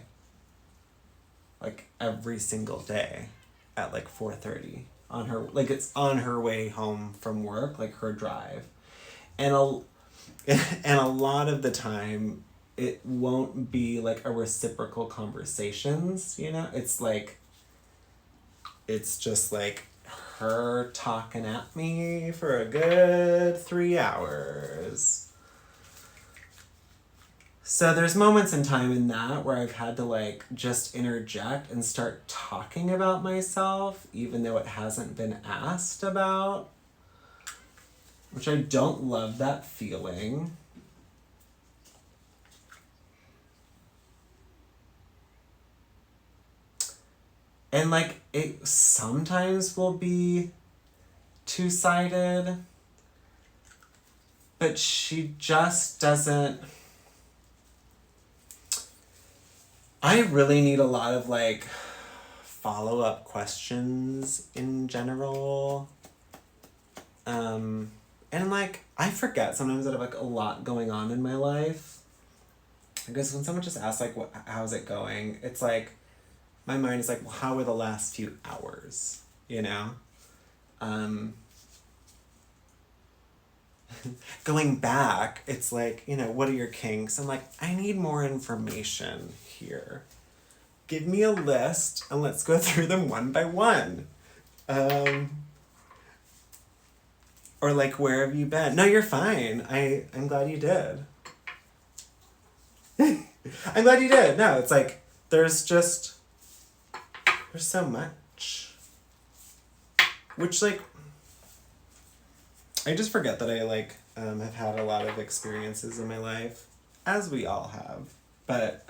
Like every single day at like 4:30 on her, like it's on her way home from work, like her drive. And a lot of the time it won't be like a reciprocal conversations, you know? It's like, it's just like her talking at me for a good 3 hours. So there's moments in time in that where I've had to like just interject and start talking about myself, even though it hasn't been asked about, which I don't love that feeling. And like it sometimes will be two-sided, but she just doesn't. I really need a lot of like follow-up questions in general. And like I forget sometimes that I have like a lot going on in my life. I guess when someone just asks like how's it going, it's like my mind is like, well, how were the last few hours? You know? Going back, it's like, you know, what are your kinks? I'm like, I need more information here. Give me a list and let's go through them one by one. Um, or like, where have you been? No, you're fine. I'm glad you did. I'm glad you did. No, it's like, there's so much. Which, like, I just forget that I, like, have had a lot of experiences in my life, as we all have. But,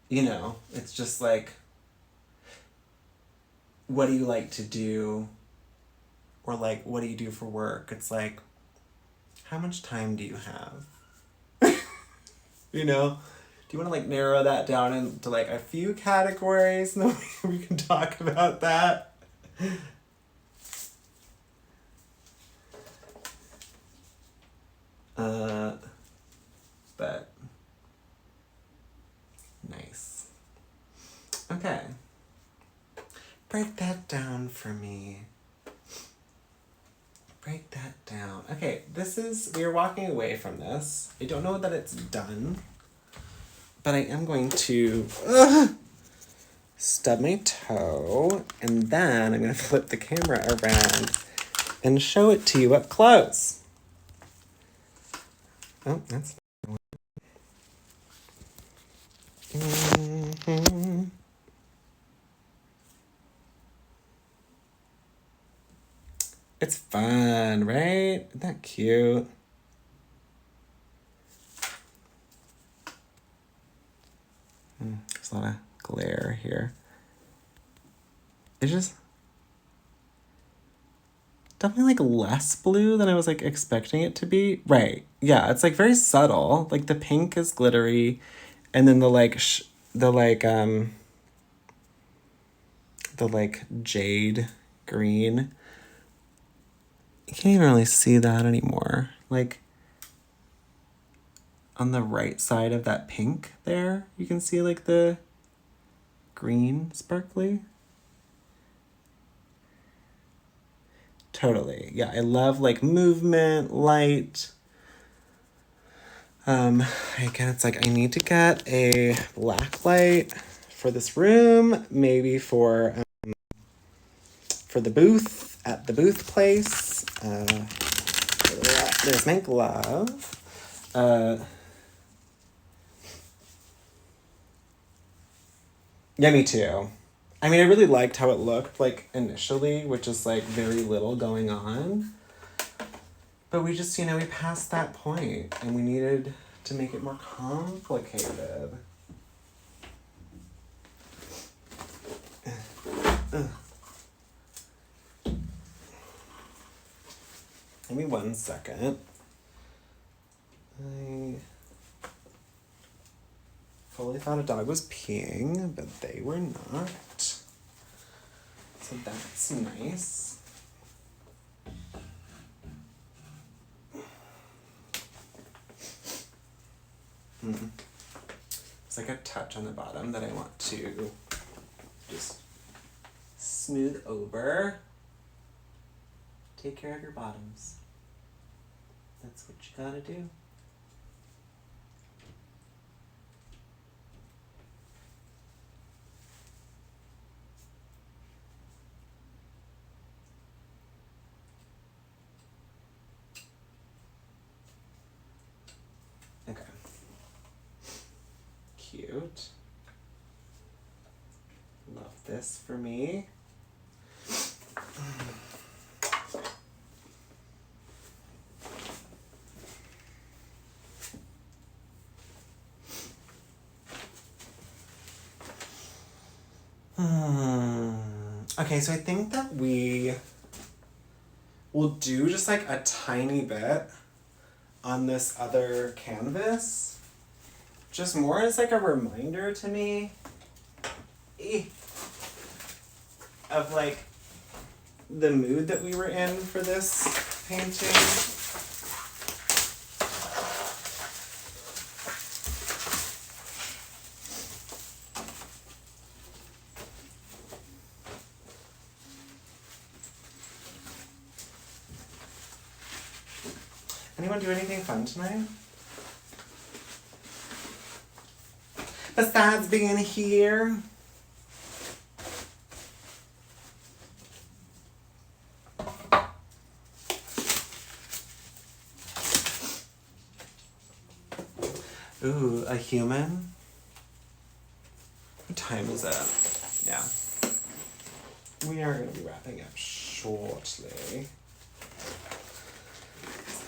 you know, it's just like, what do you like to do? Or, like, what do you do for work? It's like, how much time do you have? You know? Do you want to, like, narrow that down into, like, a few categories? And then we can talk about that. But nice. Okay. Break that down for me. Break that down. Okay, we are walking away from this. I don't know that it's done, but I am going to stub my toe, and then I'm going to flip the camera around and show it to you up close. Oh, that's mm-hmm. It's fun, right? Isn't that cute? There's a lot of glare here. It's just definitely like less blue than I was like expecting it to be. Right. Yeah, it's like very subtle. Like the pink is glittery, and then the jade green. You can't even really see that anymore. Like on the right side of that pink there, you can see like the green sparkly. Totally. Yeah, I love like movement, light. Again, it's like I need to get a black light for this room, maybe for the booth at the booth place. There's my glove. Yeah, me too. I mean, I really liked how it looked, like, initially, which is, like, very little going on. But we just, we passed that point, and we needed to make it more complicated. Give me 1 second. I fully thought a dog was peeing, but they were not. So that's nice. It's like a touch on the bottom that I want to just smooth over. Take care of your bottoms. That's what you gotta do. Okay. Cute. Love this for me. Okay, so I think that we will do just like a tiny bit on this other canvas. Just more as like a reminder to me of like the mood that we were in for this painting. Anyone do anything fun tonight? Besides being here? Ooh, a human? What time is it? Yeah. We are going to be wrapping up shortly.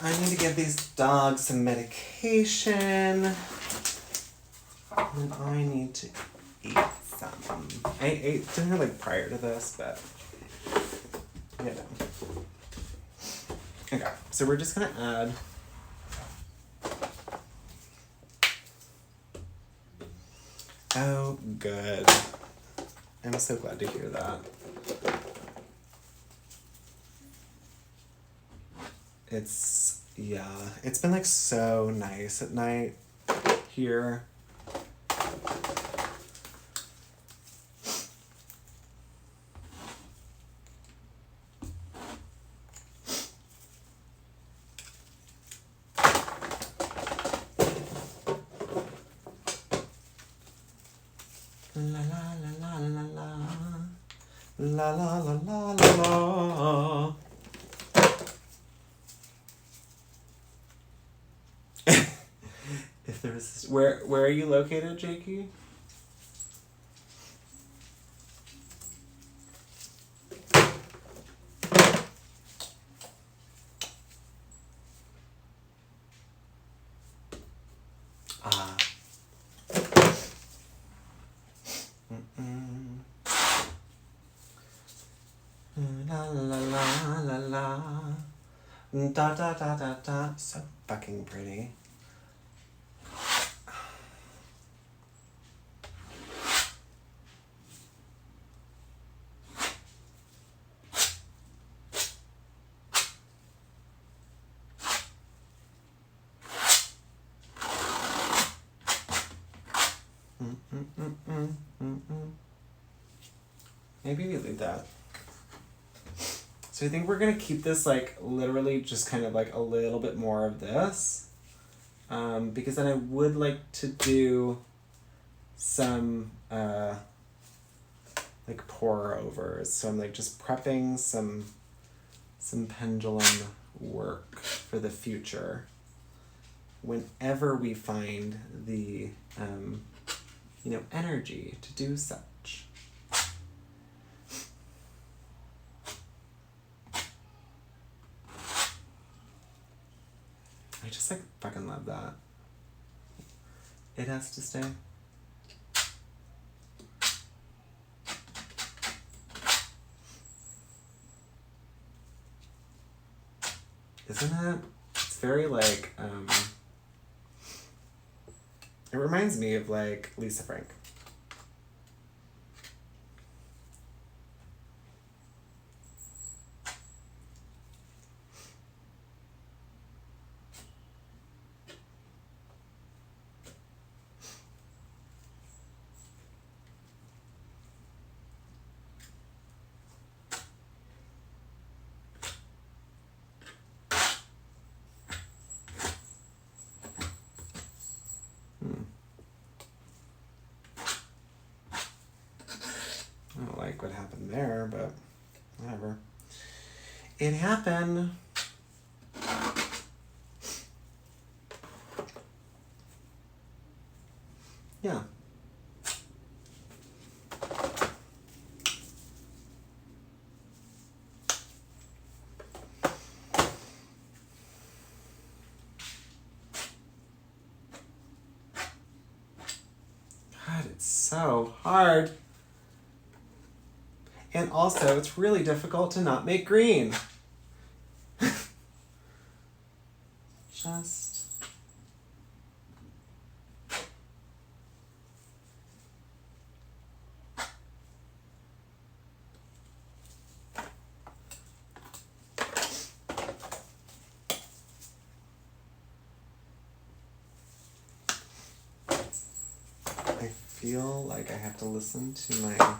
I need to give these dogs some medication. And I need to eat some. I ate dinner like prior to this, but you know. Okay, so we're just gonna add oh good. I'm so glad to hear that. It's been like so nice at night here. La la la la la la la la la la la. If there was where are you located, Jakey? Ah. Mm-mm. La la la la la. Da da da da da. So fucking pretty. Maybe we leave that. So I think we're gonna keep this like literally just kind of like a little bit more of this. Because then I would like to do some like pour overs. So I'm like just prepping some pendulum work for the future. Whenever we find the energy to do such. I just like fucking love that. It has to stay. Isn't it? It's very like, it reminds me of like Lisa Frank. I don't like what happened there, but whatever. It happened. Yeah. God, it's so hard. And also, it's really difficult to not make green. Just... I feel like I have to listen to my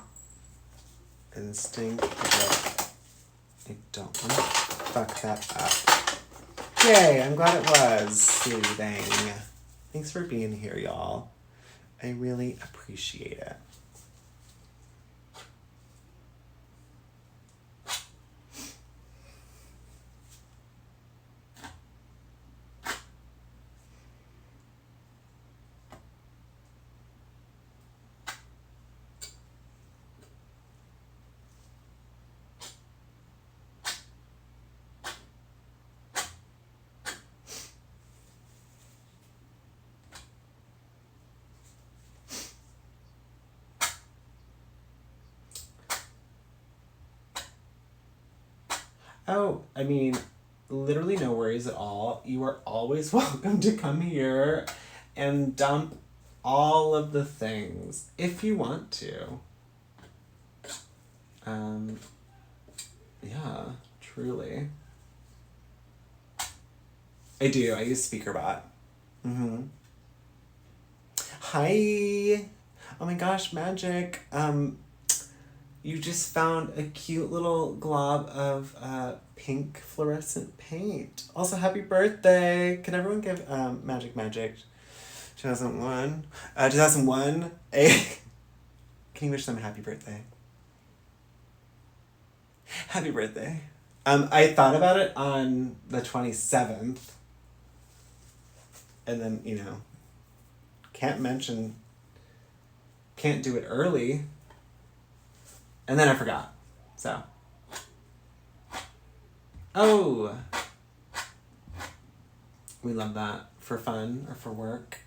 instinct, but I don't want to fuck that up. Yay, I'm glad it was soothing. Thanks for being here, y'all. I really appreciate it. Oh, I mean, literally no worries at all. You are always welcome to come here and dump all of the things if you want to. Yeah, truly. I do. I use SpeakerBot. Hi. Oh my gosh, Magic. You just found a cute little glob of pink fluorescent paint. Also, happy birthday! Can everyone give Magic 2001 2001 a can you wish them a happy birthday? Happy birthday. I thought about it on the 27th. And then, can't do it early. And then I forgot. So. Oh. We love that for fun or for work.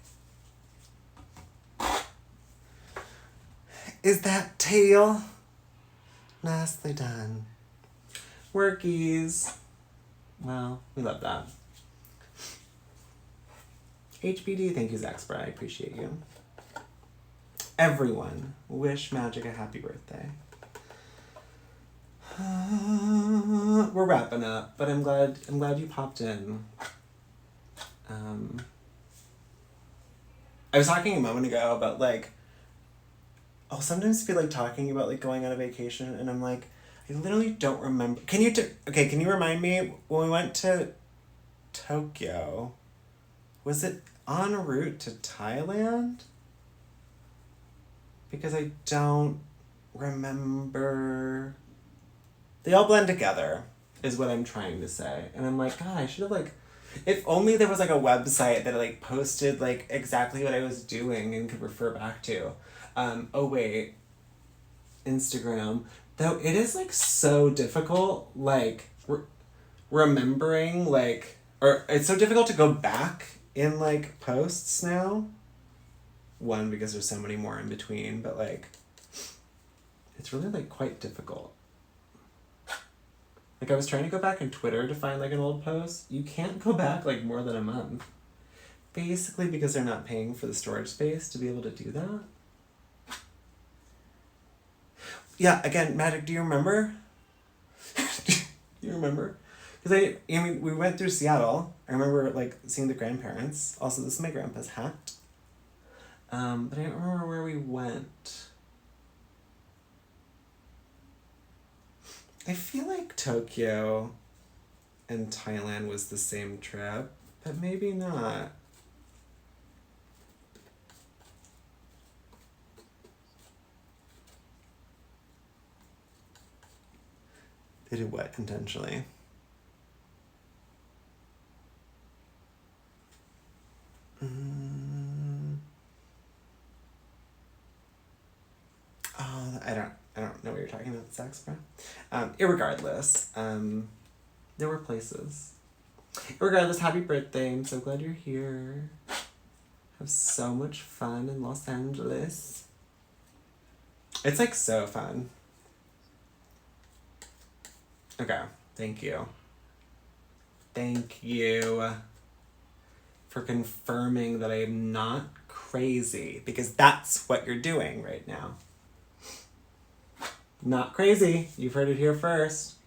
Is that tail? Nicely done. Workies. Well, we love that. HBD, thank you, Zaxbra. I appreciate you. Everyone, wish Magic a happy birthday. We're wrapping up, but I'm glad you popped in. I was talking a moment ago about I'll sometimes feel like talking about going on a vacation, and I'm like, I literally don't remember. Can you remind me when we went to Tokyo? Was it en route to Thailand? Because I don't remember. They all blend together, is what I'm trying to say. And I'm like, God, I should have if only there was a website that posted exactly what I was doing and could refer back to. Oh wait, Instagram. Though it is so difficult, remembering or it's so difficult to go back in posts now. One, because there's so many more in between, but it's really quite difficult. I was trying to go back in Twitter to find an old post. You can't go back more than a month. Basically because they're not paying for the storage space to be able to do that. Yeah, again, Magic, do you remember? Do you remember? Because we went through Seattle. I remember seeing the grandparents. Also, this is my grandpa's hat. But I don't remember where we went. I feel like Tokyo and Thailand was the same trip, but maybe not. They did what intentionally? Oh, I don't know what you're talking about, Saxbra. Irregardless, there were places. Irregardless, happy birthday. I'm so glad you're here. Have so much fun in Los Angeles. It's so fun. Okay, thank you. Thank you for confirming that I am not crazy, because that's what you're doing right now. Not crazy. You've heard it here first.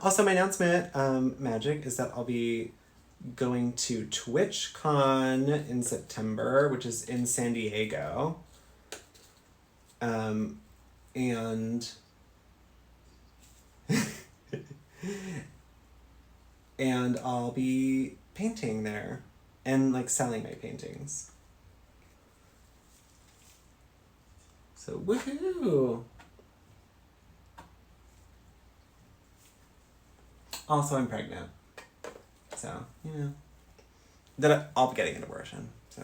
Also, my announcement, Magic, is that I'll be going to TwitchCon in September, which is in San Diego. And and I'll be painting there and selling my paintings. So woohoo! Also, I'm pregnant. So, that I'll be getting an abortion. So,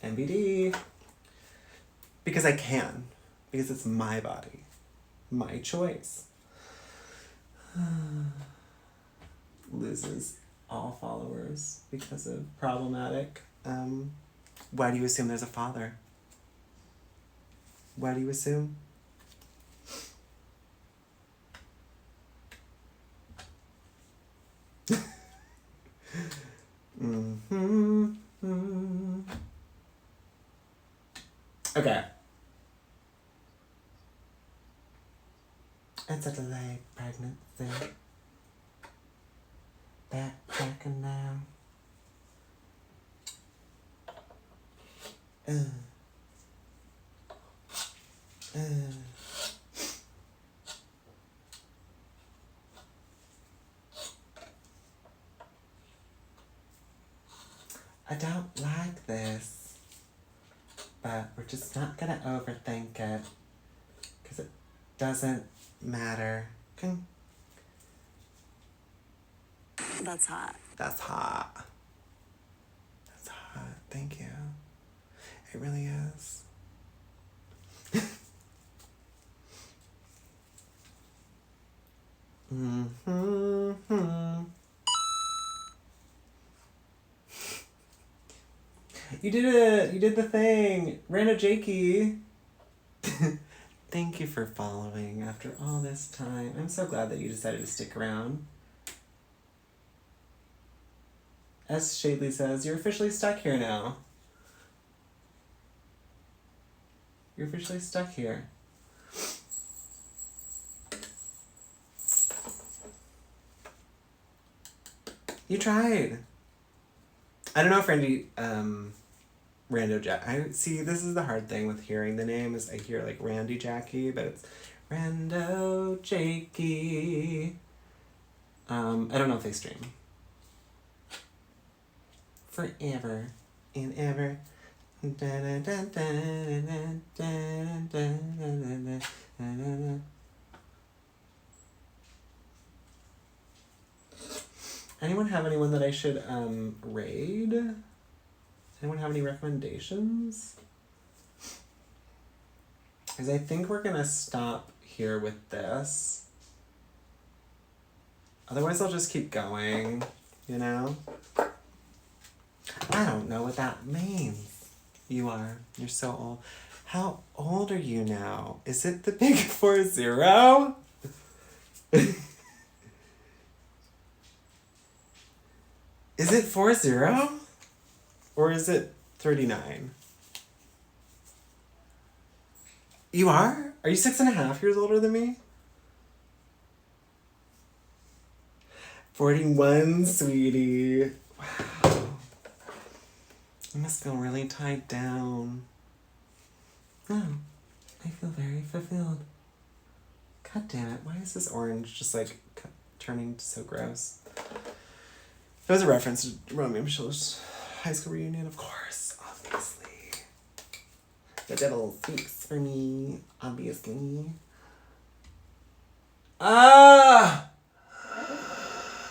NBD. Because I can. Because it's my body. My choice. Loses all followers because of problematic Why do you assume there's a father? Why do you assume? Okay. It's a delayed pregnancy. Backtracking now. I don't like this, but we're just not gonna overthink it, because it doesn't matter. Okay. That's hot. That's hot. That's hot. Thank you. It really is. You did it! You did the thing! Randa Jakey! Thank you for following after all this time. I'm so glad that you decided to stick around. S. Shadley says, you're officially stuck here now. You're officially stuck here. You tried. I don't know if Rando Jack. I see. This is the hard thing with hearing the name is I hear like Randy Jackie, but it's Rando Jakey. I don't know if they stream. Forever and ever. Anyone have anyone that I should raid? Anyone have any recommendations? Because I think we're gonna stop here with this. Otherwise I'll just keep going, you know? I don't know what that means. You are. You're so old. How old are you now? Is it the big 40? Is it 40? Or is it 39? You are? Are you 6.5 years older than me? 41, sweetie. Wow. You must feel really tied down. Oh, I feel very fulfilled. God damn it, why is this orange just like turning so gross? It was a reference to Romeo and Michelle's high school reunion, of course, obviously. The devil speaks for me, obviously. Ah!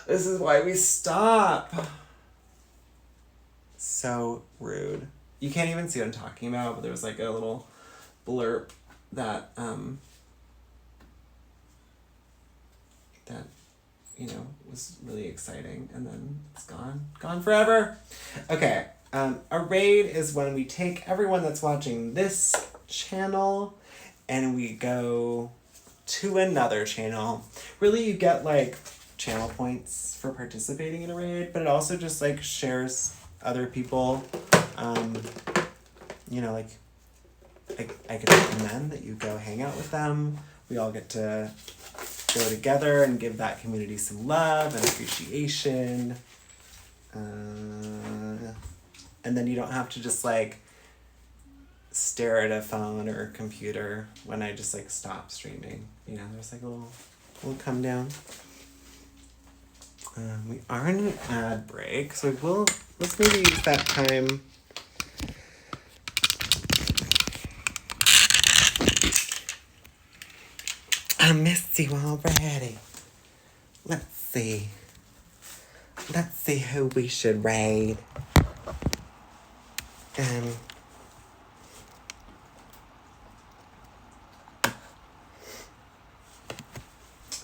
This is why we stop. So rude. You can't even see what I'm talking about, but there was like a little blurb that, you know, was really exciting, and then it's gone forever. Okay, a raid is when we take everyone that's watching this channel and we go to another channel. Really, you get like channel points for participating in a raid, but it also just like shares other people. You know, like I could recommend that you go hang out with them. We all get to go together and give that community some love and appreciation. And then you don't have to just like stare at a phone or a computer when I just like stop streaming. You know, there's like a little come down. We are in an ad break, so let's maybe use that time. I missed you already. Let's see who we should raid. Oh,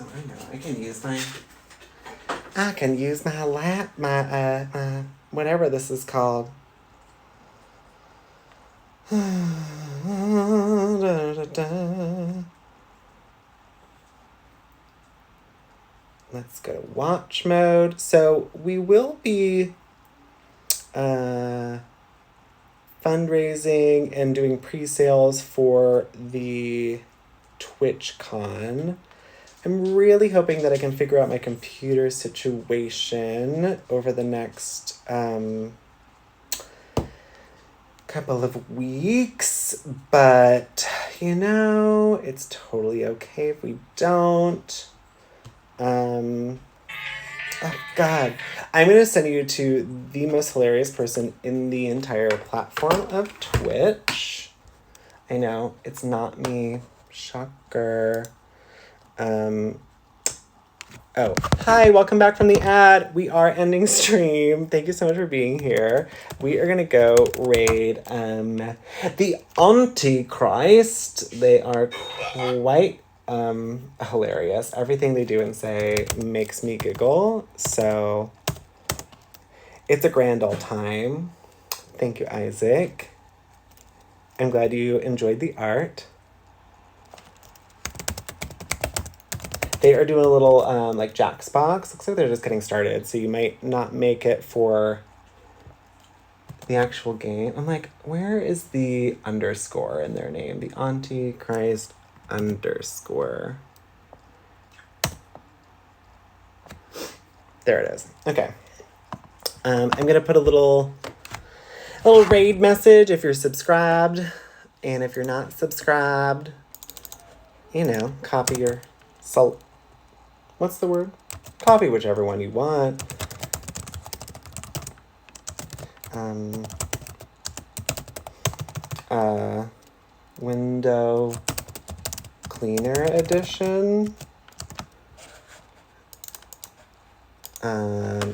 I know. I can use my whatever this is called. Let's go to watch mode. So we will be fundraising and doing pre-sales for the TwitchCon. I'm really hoping that I can figure out my computer situation over the next couple of weeks, but it's totally okay if we don't. Oh God, I'm gonna send you to the most hilarious person in the entire platform of Twitch. I know, it's not me. Shocker. Oh, hi, welcome back from the ad. We are ending stream. Thank you so much for being here. We are gonna go raid the Antichrist. They are quite hilarious. Everything they do and say makes me giggle. So it's a grand old time. Thank you, Isaac. I'm glad you enjoyed the art. They are doing a little like Jack's Box. Looks like they're just getting started, so you might not make it for the actual game. I'm like, where is the underscore in their name? The Antichrist underscore. There it is. Okay. I'm gonna put a little raid message if you're subscribed, and if you're not subscribed, copy your what's the word? Copy whichever one you want. Window Cleaner Edition.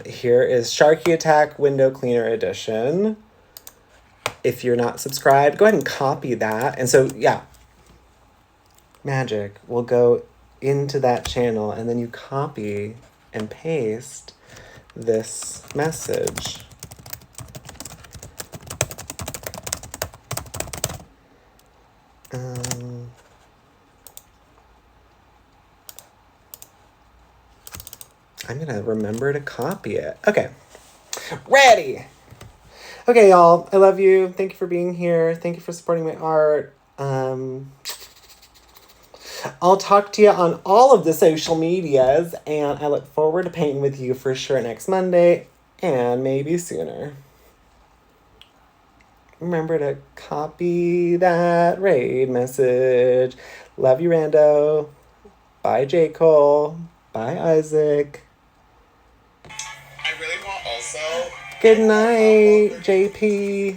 Here is Sharky Attack Window Cleaner Edition. If you're not subscribed, go ahead and copy that. And so, yeah, magic will go into that channel, and then you copy and paste this message. I'm gonna remember to copy it. Okay, ready. Okay, y'all, I love you. Thank you for being here. Thank you for supporting my art. I'll talk to you on all of the social medias, and I look forward to painting with you for sure next Monday, and maybe sooner. Remember to copy that raid message. Love you, Rando. Bye, J. Cole. Bye, Isaac. I really want also. Good night, JP.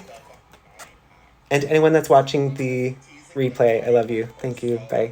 And anyone that's watching the replay, I love you. Thank you. Bye.